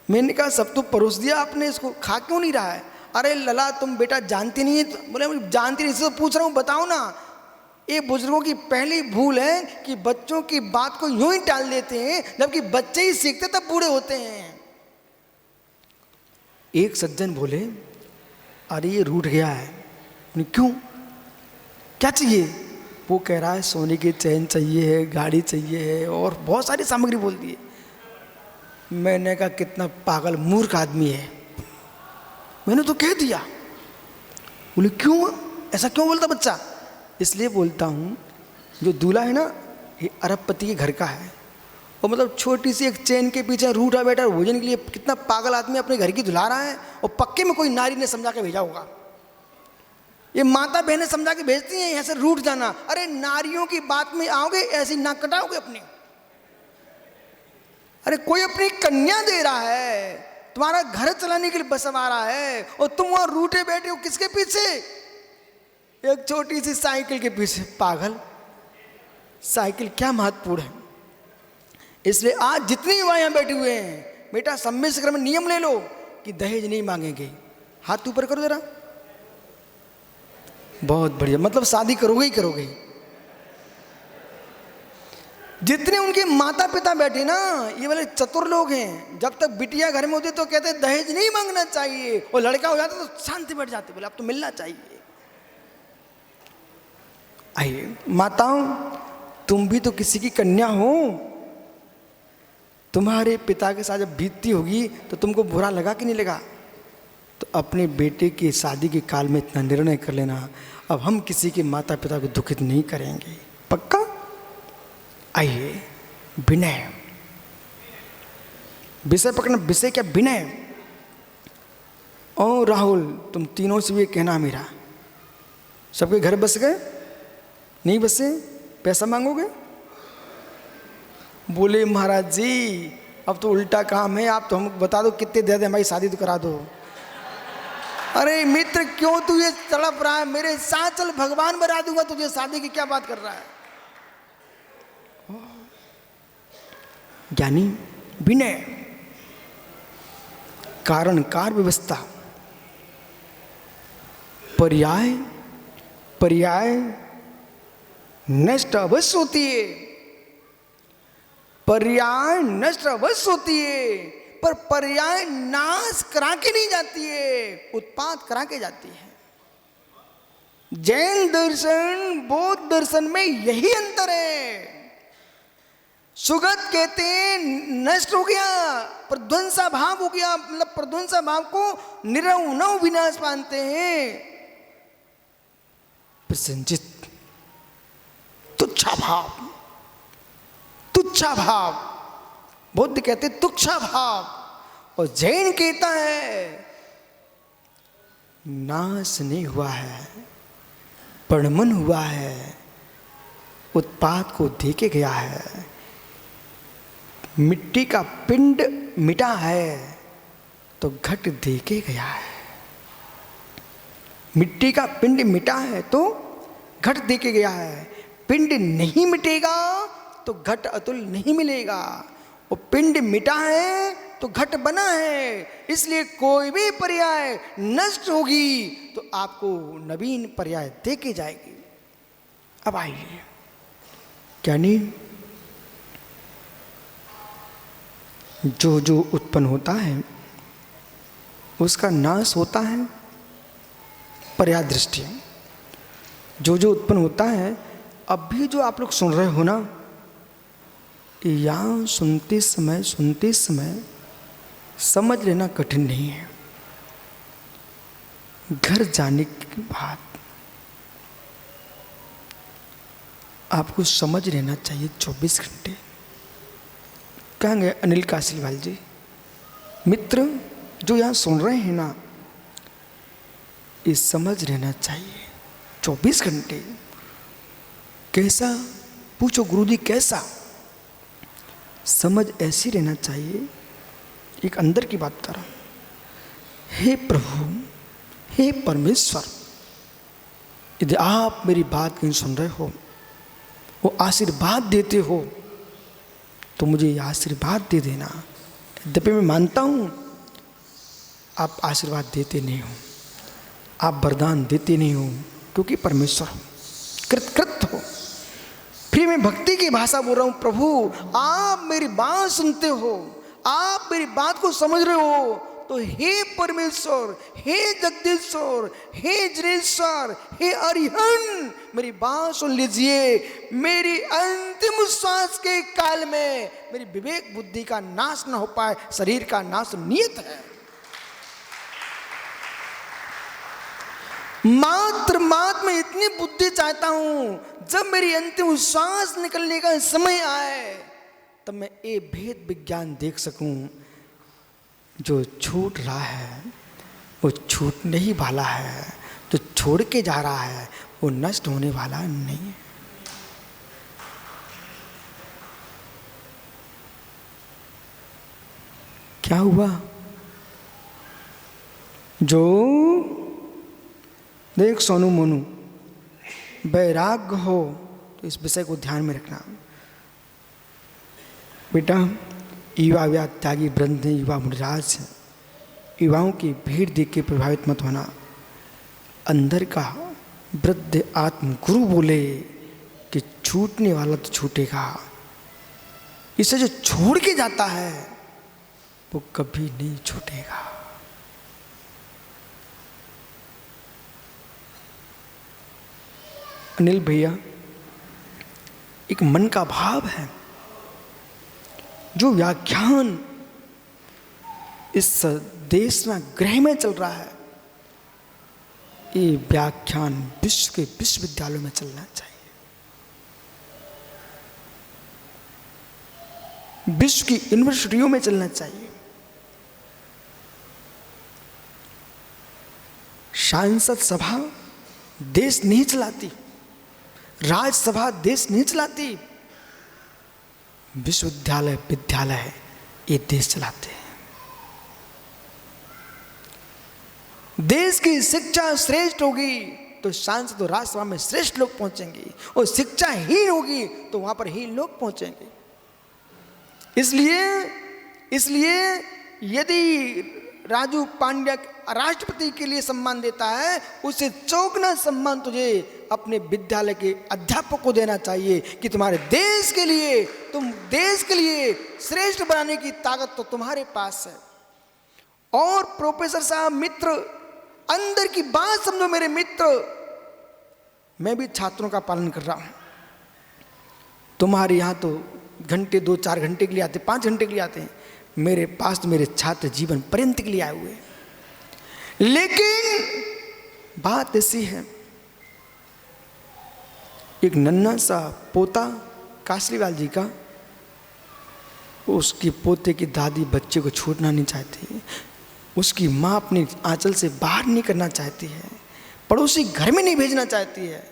मैंने कहा सब तो परोस दिया आपने, इसको खा क्यों नहीं रहा है? अरे लला तुम बेटा जानती नहीं है। बोले मुझे जानती नहीं, इससे तो पूछ रहा हूँ, बताओ ना। ये बुजुर्गों की पहली भूल है कि बच्चों की बात को यूं ही टाल देते हैं, जबकि बच्चे ही सीखते तब बूढ़े होते हैं। एक सज्जन बोले अरे ये रूठ गया है। क्यों? क्या चाहिए? वो कह रहा है सोने की चैन चाहिए है, गाड़ी चाहिए है और बहुत सारी सामग्री बोल दी है। मैंने कहा कितना पागल मूर्ख आदमी है, मैंने तो कह दिया। बोले क्यों, ऐसा क्यों बोलता बच्चा? इसलिए बोलता हूँ जो दूल्हा है ना ये अरबपति के घर का है, और मतलब छोटी सी एक चेन के पीछे रूठा बैठा भोजन के लिए कितना पागल आदमी अपने घर की दुल्हा रहा है, और पक्के में कोई नारी ने समझा के भेजा होगा। ये माता बहनें समझा के भेजती हैं यहाँ से रूठ जाना। अरे नारियों की बात में आओगे ऐसी नाक कटाओगे अपनी। अरे कोई अपनी कन्या दे रहा है, तुम्हारा घर चलाने के लिए बसवा रहा है, और तुम वहां रूठे बैठे हो किसके पीछे? एक छोटी सी साइकिल के पीछे। पागल, साइकिल क्या महत्वपूर्ण है। इसलिए आज जितने युवा यहाँ बैठे हुए हैं, बेटा सम्मेलन में नियम ले लो कि दहेज नहीं मांगेंगे। हाथ ऊपर करो जरा। बहुत बढ़िया, मतलब शादी करोगे ही करोगे। जितने उनके माता पिता बैठे ना, ये वाले चतुर लोग हैं, जब तक बिटिया घर में होती तो कहते दहेज नहीं मांगना चाहिए, और लड़का हो जाता तो शांति बैठ जाते, बोले अब तो मिलना चाहिए। आइए माताओं, तुम भी तो किसी की कन्या हो। तुम्हारे पिता के साथ जब बीतती होगी तो तुमको बुरा लगा कि नहीं लगा? तो अपने बेटे की शादी के काल में इतना निर्णय कर लेना, अब हम किसी के माता पिता को दुखित नहीं करेंगे, पक्का? आइए, विनय, विषय पकड़ना। विषय क्या? विनय। और राहुल, तुम तीनों से भी कहना मेरा, सबके घर बस गए? नहीं बसे? पैसा मांगोगे? बोले महाराज जी अब तो उल्टा काम है, आप तो हमको बता दो कितने दे दे, हमारी शादी तो करा दो। अरे मित्र क्यों तू ये तड़प रहा है? मेरे साथ चल, भगवान बना दूंगा तुझे, शादी की क्या बात कर रहा है? ज्ञानी विनय, कारण कार व्यवस्था, पर्याय पर्याय नष्ट अवश्य होती है, पर्याय नष्ट अवश्य होती है, पर पर्याय नाश करा के नहीं जाती है, उत्पाद करा के जाती है। जैन दर्शन बौद्ध दर्शन में यही अंतर है। सुगत कहते हैं नष्ट हो गया, प्रध्वंसा भाव हो गया, मतलब प्रध्वंसा भाव को निरवनव विनाश मानते हैं। प्रसंजित तुच्छा भाव, तुच्छा भाव, बुद्ध कहते तुच्छा भाव, और जैन कहता है नाश नहीं हुआ है, परिणमन हुआ है, उत्पाद को देके गया है। मिट्टी का पिंड मिटा है तो घट देके गया है। मिट्टी का पिंड मिटा है तो घट देके गया है। पिंड नहीं मिटेगा तो घट अतुल नहीं मिलेगा, और पिंड मिटा है तो घट बना है। इसलिए कोई भी पर्याय नष्ट होगी तो आपको नवीन पर्याय देके जाएगी। अब आइए, क्या नहीं, जो जो उत्पन्न होता है उसका नाश होता है पर्याय दृष्टि। जो जो उत्पन्न होता है, अब भी जो आप लोग सुन रहे हो ना, यहाँ सुनते समय समझ लेना कठिन नहीं है। घर जाने के बाद आपको समझ लेना चाहिए 24 घंटे। कहाँ गए अनिल कासीवाल जी? मित्र जो यहाँ सुन रहे हैं ना, ये समझ लेना चाहिए 24 घंटे। कैसा? पूछो गुरुजी कैसा? समझ ऐसी रहना चाहिए। एक अंदर की बात कर रहा हूँ, हे प्रभु, हे परमेश्वर, यदि आप मेरी बात कहीं सुन रहे हो, वो आशीर्वाद देते हो, तो मुझे ये आशीर्वाद दे देना। यद्यपि मैं मानता हूँ आप आशीर्वाद देते नहीं हो, आप वरदान देते नहीं हो, क्योंकि परमेश्वर हो, कृत हो। फिर मैं भक्ति की भाषा बोल रहा हूँ, प्रभु आप मेरी बात सुनते हो, आप मेरी बात को समझ रहे हो, तो हे परमेश्वर, हे जगदीश्वर, हे जनेश्वर, हे अरिहंत, मेरी बात सुन लीजिए। मेरी अंतिम श्वास के काल में मेरी विवेक बुद्धि का नाश न हो पाए, शरीर का नाश नियत है। मात्र मैं इतनी बुद्धि चाहता हूं, जब मेरी अंतिम श्वास निकलने का समय आए तब मैं ये भेद विज्ञान देख सकूं, जो छूट रहा है वो छूटने ही वाला है, जो छोड़ के जा रहा है वो नष्ट होने वाला नहीं है। क्या हुआ? जो देख सोनू मोनू, वैराग्य हो तो इस विषय को ध्यान में रखना बेटा। युवा त्यागी वृंद है, युवा मुनिराज है, युवाओं की भीड़ देख के प्रभावित मत होना। अंदर का वृद्ध आत्म गुरु बोले कि छूटने वाला तो छूटेगा, इसे जो छोड़ के जाता है वो कभी नहीं छूटेगा। अनिल भैया, एक मन का भाव है, जो व्याख्यान इस देश में गृह में चल रहा है, ये व्याख्यान विश्व के विश्वविद्यालयों में चलना चाहिए, विश्व की यूनिवर्सिटियों में चलना चाहिए। सांसद सभा देश नहीं चलाती, राज्यसभा देश नहीं चलाती, विश्वविद्यालय विद्यालय ये देश चलाते हैं। देश की शिक्षा श्रेष्ठ होगी तो सांसद और राज्यसभा में श्रेष्ठ लोग पहुंचेंगे, और शिक्षा हीन होगी तो वहां पर हीन लोग पहुंचेंगे। इसलिए यदि राजू पांड्या राष्ट्रपति के लिए सम्मान देता है, उसे चौगुना सम्मान तुझे अपने विद्यालय के अध्यापक को देना चाहिए कि तुम्हारे देश के लिए, तुम देश के लिए श्रेष्ठ बनाने की ताकत तो तुम्हारे पास है। और प्रोफेसर साहब, मित्र, अंदर की बात समझो मेरे मित्र, मैं भी छात्रों का पालन कर रहा हूं। तुम्हारे यहां तो घंटे 2-4 घंटे के लिए आते, 5 घंटे के लिए आते हैं, मेरे पास तो मेरे छात्र जीवन पर्यंत के लिए आए हुए हैं। लेकिन बात ऐसी है, एक नन्हा सा पोता कासरीवाल जी का, उसकी पोते की दादी बच्चे को छोड़ना नहीं चाहती, उसकी माँ अपने आंचल से बाहर नहीं करना चाहती है, पड़ोसी घर में नहीं भेजना चाहती है,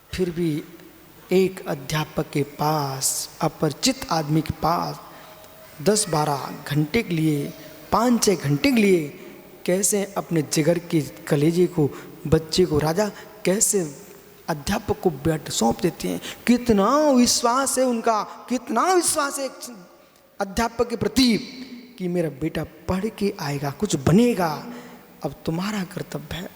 फिर भी एक अध्यापक के पास, अपरिचित आदमी के पास 10-12 घंटे के लिए, 5-6 घंटे के लिए कैसे अपने जिगर के कलेजे को, बच्चे को राजा कैसे अध्यापक को बेट सौंप देते हैं। कितना विश्वास है उनका, कितना विश्वास है अध्यापक के प्रति कि मेरा बेटा पढ़ के आएगा, कुछ बनेगा। अब तुम्हारा कर्तव्य है,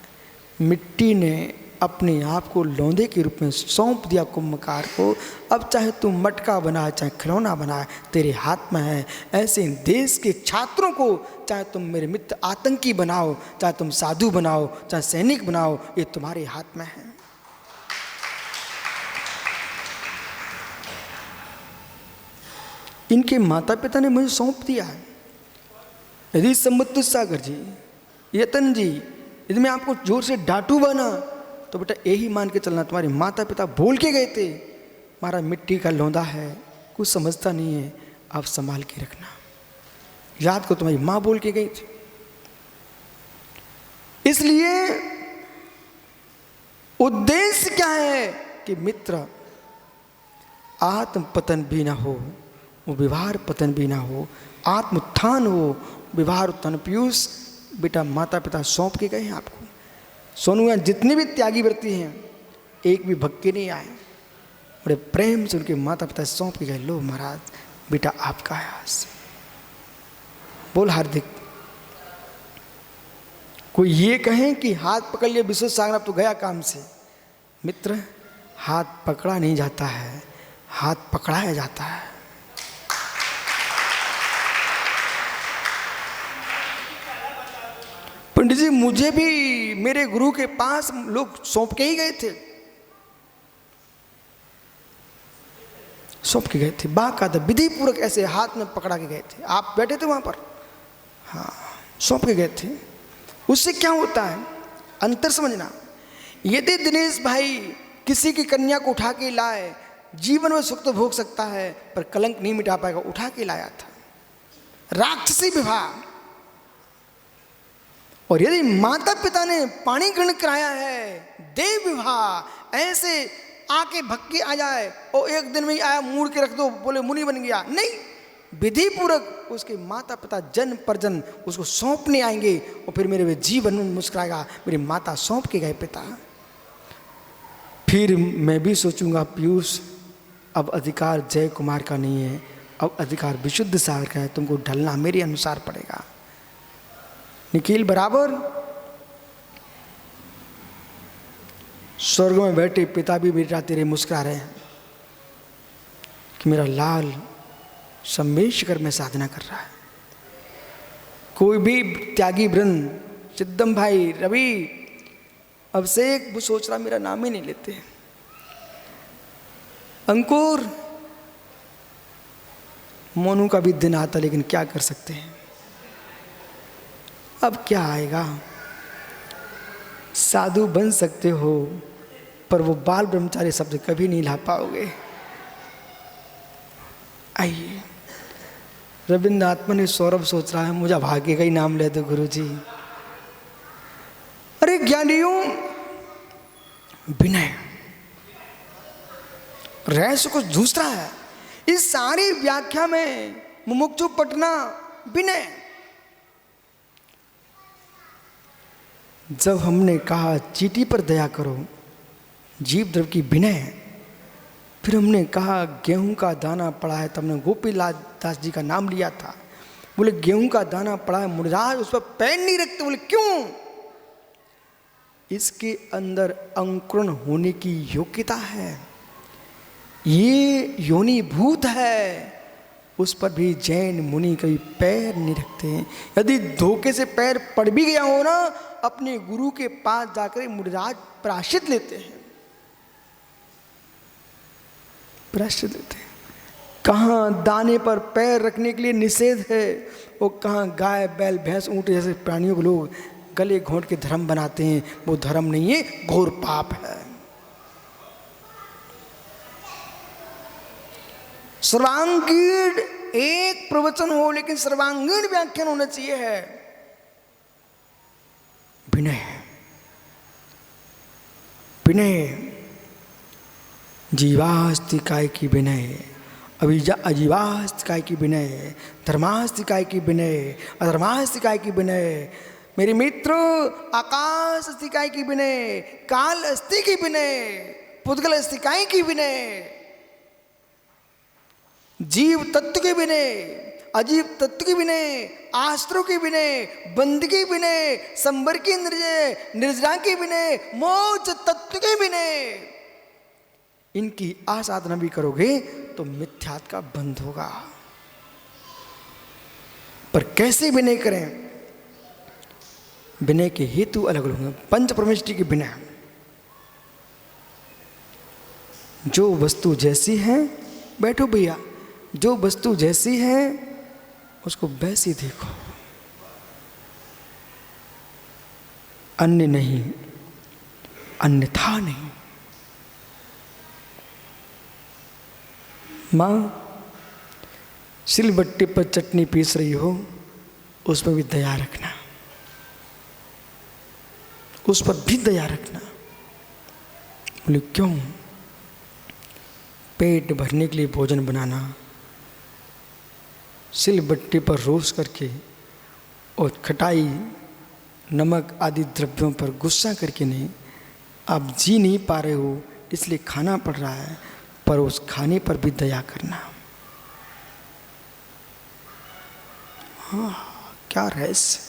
मिट्टी ने अपने आप को लौंदे के रूप में सौंप दिया कुम्भकार को, अब चाहे तुम मटका बनाए, चाहे खिलौना बनाए, तेरे हाथ में है। ऐसे देश के छात्रों को चाहे तुम मेरे मित्र आतंकी बनाओ, चाहे तुम साधु बनाओ, चाहे सैनिक बनाओ, ये तुम्हारे हाथ में है। इनके माता पिता ने मुझे सौंप दिया है। यदि सम्मत सागर जी, यतन जी, यदि मैं आपको जोर से डांटू बना तो बेटा यही मान के चलना, तुम्हारे माता पिता बोल के गए थे, हमारा मिट्टी का लौंदा है, कुछ समझता नहीं है, आप संभाल के रखना। याद को तुम्हारी माँ बोल के गई थी। इसलिए उद्देश्य क्या है कि मित्र, आत्म पतन भी ना हो, वो व्यवहार पतन भी ना हो, आत्म उत्थान हो, व्यवहार उत्थान। पीयूष बेटा माता पिता सौंप के गए हैं आपको। सोनू यहाँ जितने भी त्यागी व्रती हैं, एक भी भक्के नहीं आए, बड़े प्रेम से उनके माता पिता सौंप के गए, लो महाराज बेटा आपका है आज। बोल हार्दिक। कोई ये कहें कि हाथ पकड़ लिया विश्व सागर अब तो गया काम से। मित्र, हाथ पकड़ा नहीं जाता है, हाथ पकड़ाया जाता है। पंडित जी मुझे भी मेरे गुरु के पास लोग सौंप के ही गए थे, सौंप के गए थे, बाकायदा विधि पूर्वक ऐसे हाथ में पकड़ा के गए थे। आप बैठे थे वहां पर, हाँ, सौंप के गए थे। उससे क्या होता है, अंतर समझना। यदि दिनेश भाई किसी की कन्या को उठा के लाए, जीवन में सुख तो भोग सकता है पर कलंक नहीं मिटा पाएगा। उठा के लाया था, राक्षसी विवाह। और यदि माता पिता ने पाणी ग्रहण कराया है, देव विवाह, ऐसे आके भक्के आ जाए और एक दिन में ही आया मूड़ के रख दो, बोले मुनि बन गया, नहीं, विधि पूर्वक उसके माता पिता जन परजन उसको सौंपने आएंगे और फिर मेरे जीवन में मुस्कुराएगा, मेरी माता सौंप के गए पिता। फिर मैं भी सोचूंगा पीयूष अब अधिकार जय कुमार का नहीं है, अब अधिकार विशुद्ध सागर का है, तुमको ढलना मेरे अनुसार पड़ेगा। निखिल बराबर स्वर्ग में बैठे पिता भी बेटा तेरे मुस्कुरा रहे हैं कि मेरा लाल सम्मेशकर में साधना कर रहा है। कोई भी त्यागी वृंद, चिदम भाई, रवि, अभिषेक, वो सोच रहा मेरा नाम ही नहीं लेते। अंकुर, मोनू का भी दिन आता, लेकिन क्या कर सकते हैं, अब क्या आएगा। साधु बन सकते हो पर वो बाल ब्रह्मचारी शब्द कभी नहीं ला पाओगे। आइए, रविंद्र आत्मा ने सौरभ सोच रहा है मुझे भाग्य का ही नाम ले दो गुरु जी। अरे ज्ञानियों, विनय रहस्य कुछ दूसरा है। इस सारी व्याख्या में मुमुक्षु पटना विनय। जब हमने कहा चीटी पर दया करो, जीव द्रव की विनय, फिर हमने कहा गेहूं का दाना पड़ा है, तब हमने गोपीलाल दास जी का नाम लिया था। बोले गेहूं का दाना पड़ा है, मुनिराज उस पर पैर नहीं रखते। बोले क्यों? इसके अंदर अंकुरण होने की योग्यता है, ये योनि भूत है, उस पर भी जैन मुनि कभी पैर नहीं रखते हैं। यदि धोखे से पैर पड़ भी गया हो ना, अपने गुरु के पास जाकर मुनिराज प्रायश्चित लेते हैं, प्रायश्चित लेते हैं। कहाँ दाने पर पैर रखने के लिए निषेध है और कहाँ गाय बैल भैंस ऊंट जैसे प्राणियों को लोग गले घोंट के धर्म बनाते हैं, वो धर्म नहीं है, घोर पाप है। सर्वांगीण एक प्रवचन हो, लेकिन सर्वांगीण व्याख्यान होना चाहिए है। विनय, विनय, जीवास्ति काय की विनय, अजीवास्ति काय की विनय, धर्मास्ति काय की विनय, अधर्मास्ति काय की विनय। मेरे मित्र, आकाश अस्ति काय की विनय, काल अस्ति की विनय, पुद्गल अस्ति काय की विनय, जीव तत्व के विनय, अजीव तत्व के विनय, आस्त्रों के विनय, बंद के विनय, संबर की निर्जरा के विनय, मोक्ष तत्व के विनय। इनकी आसाधना भी करोगे तो मिथ्यात्व का बंध होगा। पर कैसे विनय करें? विनय के हेतु अलग अलग होंगे। पंच परमेष्टि के विनय, जो वस्तु जैसी है, बैठो भैया, जो वस्तु जैसी है उसको वैसी देखो, अन्य नहीं, अन्यथा नहीं। माँ सिलबट्टे पर चटनी पीस रही हो, उसमें भी दया रखना, उस पर भी दया रखना। बोले क्यों? पेट भरने के लिए भोजन बनाना, सिलबट्टे पर रोज करके और खटाई नमक आदि द्रव्यों पर गुस्सा करके नहीं। आप जी नहीं पा रहे हो इसलिए खाना पड़ रहा है, पर उस खाने पर भी दया करना। हाँ, क्या रहस्य।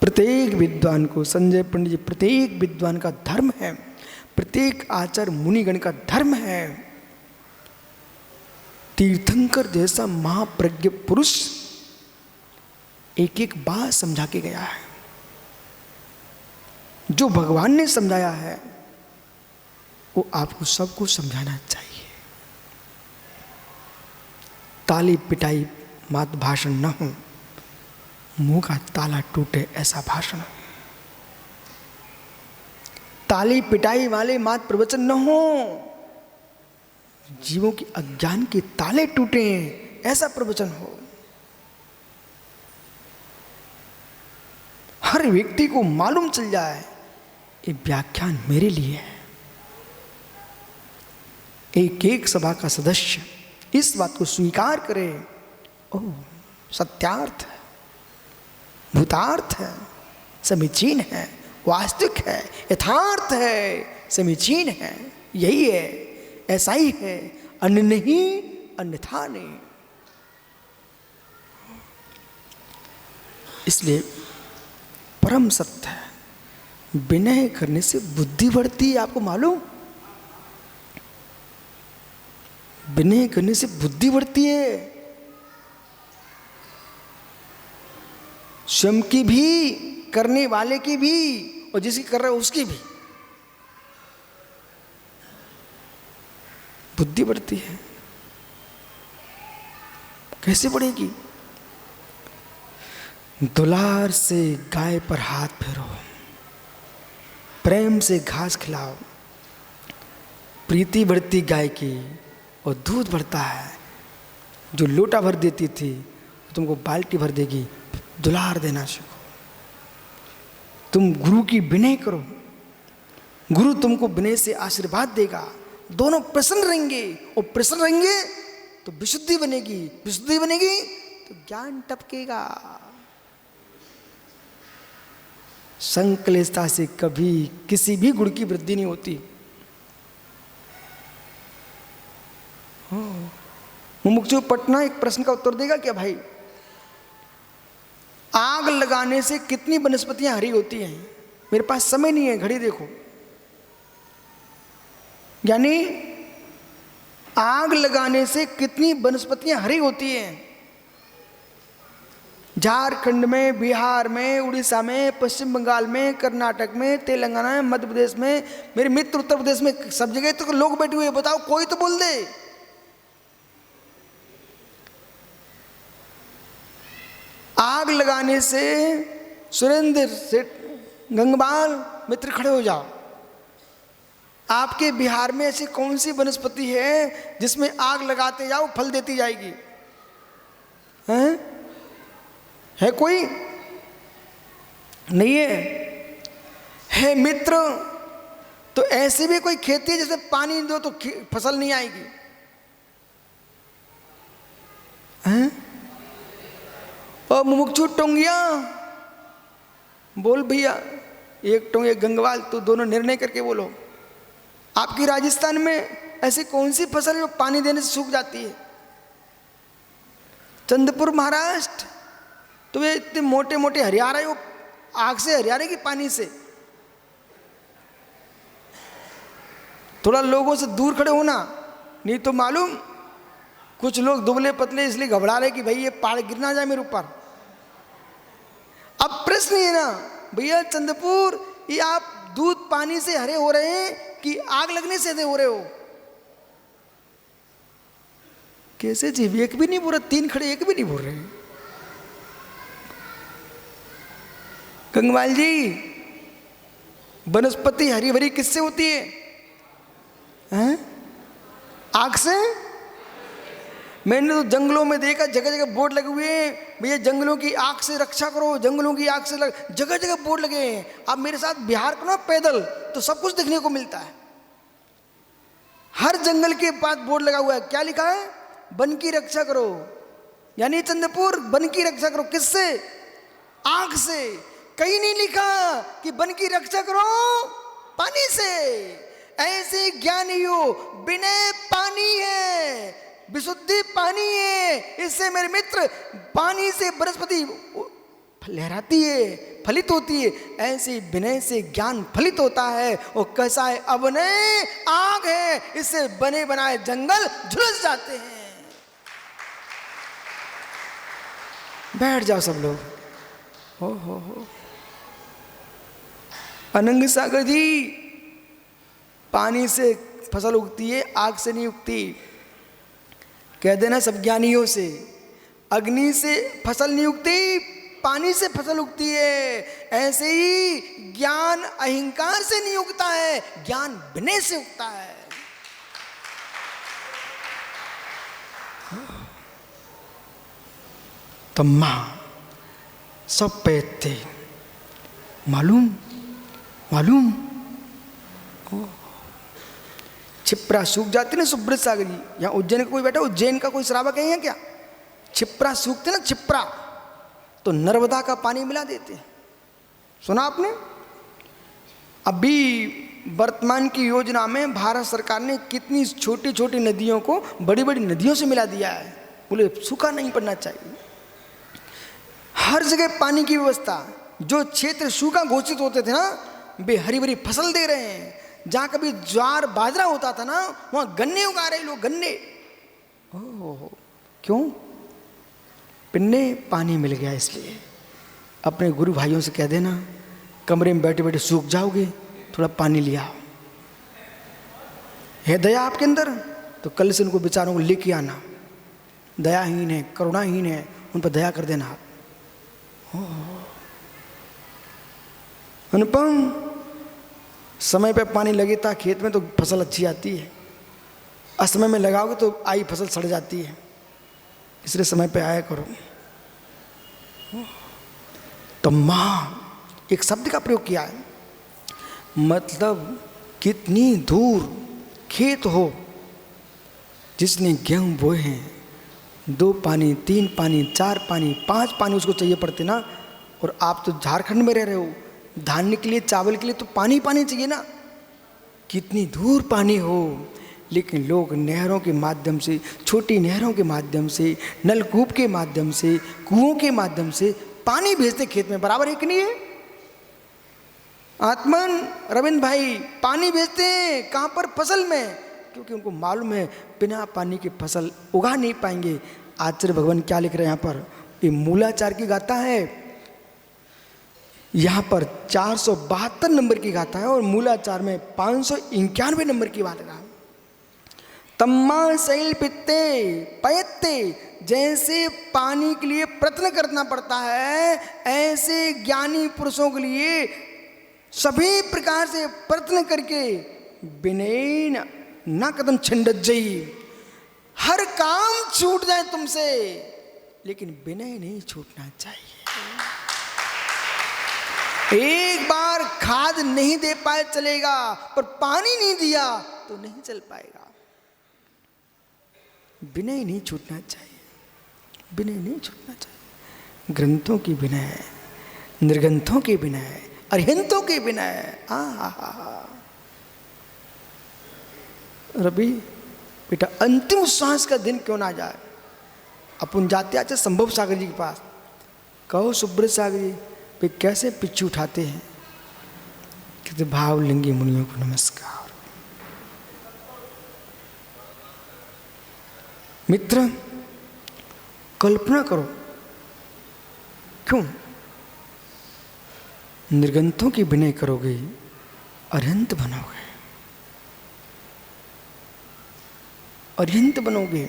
प्रत्येक विद्वान को, संजय पंडित जी, प्रत्येक विद्वान का धर्म है, प्रत्येक आचार्य मुनिगण का धर्म है। तीर्थंकर जैसा महाप्रज्ञ पुरुष एक एक बात समझा के गया है। जो भगवान ने समझाया है वो आपको सबको समझाना चाहिए। ताली पिटाई मात भाषण न हो, मुंह का ताला टूटे ऐसा भाषण हो। ताली पिटाई वाले मात प्रवचन न हो, जीवों की अज्ञान के ताले टूटे ऐसा प्रवचन हो। हर व्यक्ति को मालूम चल जाए ये व्याख्यान मेरे लिए है। एक एक सभा का सदस्य इस बात को स्वीकार करे, ओह सत्यार्थ है, भूतार्थ है, समीचीन है, वास्तविक है, यथार्थ है, समीचीन है, यही है, ऐसा ही है, अन्य नहीं, अन्यथा नहीं। इसलिए परम सत्य है, विनय करने से बुद्धि बढ़ती है। आपको मालूम, विनय करने से बुद्धि बढ़ती है, स्वयं की भी, करने वाले की भी, और जिसकी कर रहा है उसकी भी बुद्धि बढ़ती है। कैसे बढ़ेगी? दुलार से गाय पर हाथ फेरो, प्रेम से घास खिलाओ, प्रीति बढ़ती गाय की और दूध बढ़ता है। जो लोटा भर देती थी तुमको बाल्टी भर देगी। दुलार देना सीखो। तुम गुरु की विनय करो, गुरु तुमको विनय से आशीर्वाद देगा। दोनों प्रसन्न रहेंगे, और प्रसन्न रहेंगे तो विशुद्धि बनेगी, विशुद्धि बनेगी तो ज्ञान टपकेगा। संकलेशता से कभी किसी भी गुण की वृद्धि नहीं होती। मुमुक्षु पटना एक प्रश्न का उत्तर देगा क्या भाई? आग लगाने से कितनी वनस्पतियां हरी होती हैं? मेरे पास समय नहीं है, घड़ी देखो। यानी आग लगाने से कितनी वनस्पतियां हरी होती हैं? झारखंड में, बिहार में, उड़ीसा में, पश्चिम बंगाल में, कर्नाटक में, तेलंगाना में, मध्य प्रदेश में, मेरे मित्र उत्तर प्रदेश में, सब जगह तो लोग बैठे हुए। बताओ, कोई तो बोल दे। आग लगाने से सुरेंद्र सेठ, गंगपाल मित्र खड़े हो जाओ। आपके बिहार में ऐसी कौन सी वनस्पति है जिसमें आग लगाते जाओ फल देती जाएगी? है कोई? नहीं है। है मित्र, तो ऐसी भी कोई खेती है जिसमें पानी दो तो फसल नहीं आएगी? हैं? और मुमुक्षु टोंगिया बोल भैया, एक टोंग एक गंगवाल, तो दोनों निर्णय करके बोलो। आपकी राजस्थान में ऐसी कौन सी फसल जो पानी देने से सूख जाती है? चंद्रपुर महाराष्ट्र, तो वे इतने मोटे मोटे हरियारे, वो आग से हरियारे की पानी से। थोड़ा लोगों से दूर खड़े होना, नहीं तो मालूम कुछ लोग दुबले पतले इसलिए घबरा रहे कि भाई ये पहाड़ गिर ना जाए मेरे ऊपर। अब प्रश्न ये ना भैया, चंद्रपुर ये आप दूध पानी से हरे हो रहे हैं कि आग लगने से हरे हो रहे हो? कैसे जीव? एक भी नहीं बोल रहा, तीन खड़े एक भी नहीं बोल रहे। गंगवाल जी, वनस्पति हरी भरी किससे होती है? हैं? आग से? मैंने तो जंगलों में देखा, जगह जगह बोर्ड लगे हुए हैं, भैया जंगलों की आग से रक्षा करो, जंगलों की आग से जगह जगह बोर्ड लगे हैं। आप मेरे साथ बिहार को ना पैदल, तो सब कुछ देखने को मिलता है। हर जंगल के पास बोर्ड लगा हुआ है। क्या लिखा है? वन की रक्षा करो। यानी चंद्रपुर वन की रक्षा करो। किससे? आग से। कहीं नहीं लिखा कि वन की रक्षा करो पानी से। ऐसे ज्ञानियों, विनय पानी है, विशुद्धि पानी है। इससे मेरे मित्र, पानी से वनस्पति लहराती है, फलित होती है। ऐसे विनय से ज्ञान फलित होता है। और कैसा है? अवनय आग है, इससे बने बनाए जंगल झुलस जाते हैं। बैठ जाओ सब लोग। हो। अनंग सागर जी, पानी से फसल उगती है, आग से नहीं उगती। कह देना सब ज्ञानियों से, अग्नि से फसल नहीं उगती, पानी से फसल उगती है। ऐसे ही ज्ञान अहंकार से नहीं उगता है, ज्ञान विनय से उगता है। तम्मा सब पैते मालूम मालूम। छिप्रा सूख जाती ना सुब्रत सागर जी, यहाँ उज्जैन का कोई बैठा, उज्जैन का कोई श्रावक है क्या? छिप्रा सूखते ना, छिप्रा, तो नर्मदा का पानी मिला देते। सुना आपने? अभी वर्तमान की योजना में भारत सरकार ने कितनी छोटी छोटी नदियों को बड़ी बड़ी नदियों से मिला दिया है। बोले सूखा नहीं पड़ना चाहिए, हर जगह पानी की व्यवस्था। जो क्षेत्र सूखा घोषित होते थे ना, वे हरी भरी फसल दे रहे हैं। जहाँ कभी ज्वार बाजरा होता था ना, वहाँ गन्ने उगा रहे लोग, गन्ने। ओह, क्यों? पिन्ने पानी मिल गया इसलिए। अपने गुरु भाइयों से कह देना, कमरे में बैठे बैठे सूख जाओगे, थोड़ा पानी लिया। है दया आपके अंदर, तो कल से उनको विचारों को लेके आना। दयाहीन है, करुणाहीन है, उन पर दया कर देना आप। अनुपम, समय पे पानी लगेता खेत में तो फसल अच्छी आती है, असमय में लगाओगे तो आई फसल सड़ जाती है। इसलिए समय पे आया करो। तो माँ एक शब्द का प्रयोग किया है, मतलब कितनी दूर खेत हो, जिसने गेहूं बोए हैं, 2 पानी 3 पानी 4 पानी 5 पानी उसको चाहिए पड़ते ना। और आप तो झारखंड में रह रहे हो, धान के लिए चावल के लिए तो पानी पानी चाहिए ना। कितनी दूर पानी हो, लेकिन लोग नहरों के माध्यम से, छोटी नहरों के माध्यम से, नलकूप के माध्यम से, कुओं के माध्यम से पानी भेजते खेत में। बराबर है कि नहीं है? आत्मन रविंद्र भाई पानी भेजते हैं कहाँ पर? फसल में, क्योंकि उनको मालूम है बिना पानी की फसल उगा नहीं पाएंगे। आचार्य भगवान क्या लिख रहे हैं यहाँ पर? ये मूलाचार की गाथा है। यहाँ पर 472 नंबर की गाथा है और मूलाचार में 591 नंबर की बात है। तम्मा शैल पित्ते पयत्ते, जैसे पानी के लिए प्रयत्न करना पड़ता है, ऐसे ज्ञानी पुरुषों के लिए सभी प्रकार से प्रयत्न करके विनय ना कदम छिंडज्जई, हर काम छूट जाए तुमसे, लेकिन विनय नहीं छूटना चाहिए। एक बार खाद नहीं दे पाए चलेगा, पर पानी नहीं दिया तो नहीं चल पाएगा। विनय नहीं छूटना चाहिए, विनय नहीं छूटना चाहिए। ग्रंथों की विनय, निर्ग्रंथों की विनय, अरिहंतों की विनय। रवि बेटा, अंतिम श्वास का दिन क्यों ना जाए, अपन जाते आते संभव सागर जी के पास, कहो सुब्रत सागर जी वे कैसे पिच्छु उठाते हैं। कहते भावलिंगी मुनियों को नमस्कार। मित्र, कल्पना करो, क्यों निर्गंथों की विनय करोगे, अरिहंत बनोगे, अरिहंत बनोगे।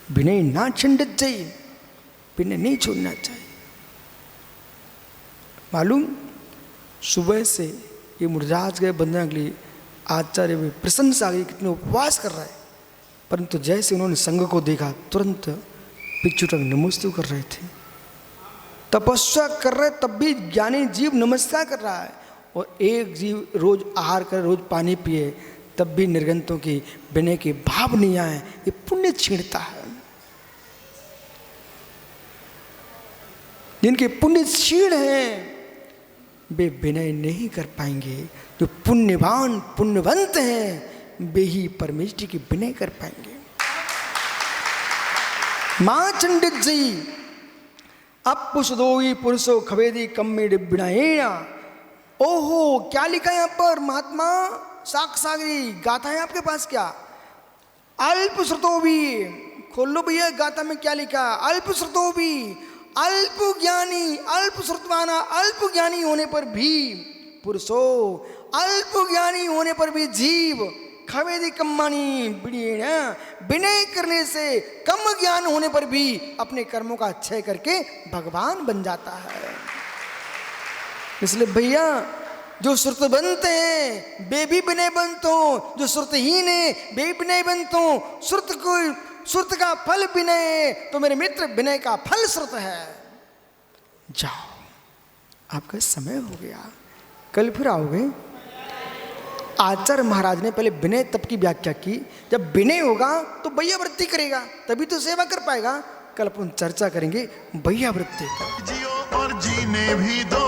विनय ना छिंडत जाइए, विनय नहीं छोड़ना चाहिए। मालूम, सुबह से ये मुरजाज गए बंदना के लिए आचार्य में प्रशंसा गई, कितने उपवास कर रहा है, परंतु जैसे उन्होंने संघ को देखा तुरंत पिच्छु तक नमस्ते कर रहे थे। तपस्या कर रहे तब भी ज्ञानी जीव नमस्कार कर रहा है, और एक जीव रोज आहार करे, रोज पानी पिए, तब भी निर्गंतों की विनय के भाव नहीं आए। ये पुण्य छीणता है। जिनके पुण्य क्षीण हैं वे विनय नहीं कर पाएंगे। जो पुण्यवान पुण्यवंत हैं वे ही परमेश्वर की विनय कर पाएंगे। मां चंडित जी अपुषदोई पुरुषो खवेदी कम्मे डिबिणाएना। ओहो, क्या लिखा है यहाँ पर महात्मा साक्षागी? गाथा है आपके पास क्या? अल्प श्रुतो भी, खोल लो भैया गाथा में क्या लिखा है। अल्प श्रुतो भी अल्प ज्ञानी, अल्प श्रुतवाना, अल्प ज्ञानी होने पर भी पुरुषो, अल्प ज्ञानी होने पर भी जीव खवेदी कम्मानी विनय करने से कम ज्ञान होने पर भी अपने कर्मों का क्षय करके भगवान बन जाता है। इसलिए भैया जो श्रुतवंत हैं वे भी विनय बनतो, जो श्रुतहीन है वे भी विनय बनतो। श्रुत का फल विनय है, तो मेरे मित्र विनय का फल श्रुत है। जाओ, आपका समय हो गया, कल फिर आओगे। आचार्य महाराज ने पहले विनय तप की व्याख्या की, जब विनय होगा तो भैया वृत्ति करेगा, तभी तो सेवा कर पाएगा। कल अपन चर्चा करेंगे भैया वृत्ति। जियो और जीने भी दो,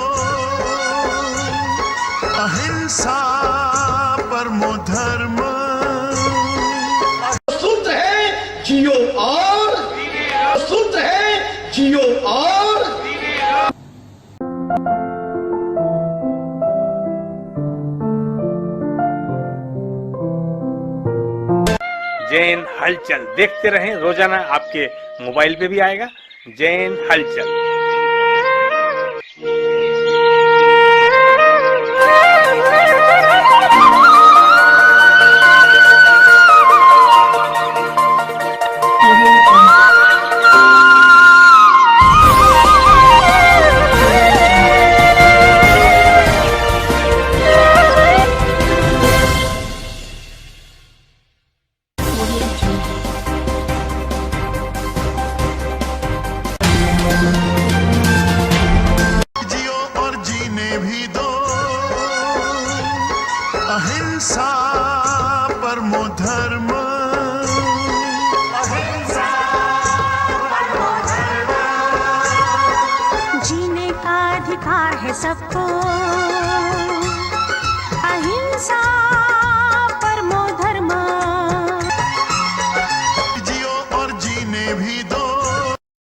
अहिंसा परमो धर्म। सूत्र है जियो और, सूत्र है जियो और। जैन हलचल देखते रहें, रोजाना आपके मोबाइल पे भी आएगा जैन हलचल। जियो और जीने भी दो, अहिंसा परमो धर्म। जीने का अधिकार है सबको, अहिंसा परमो धर्म। जियो और जीने भी दो,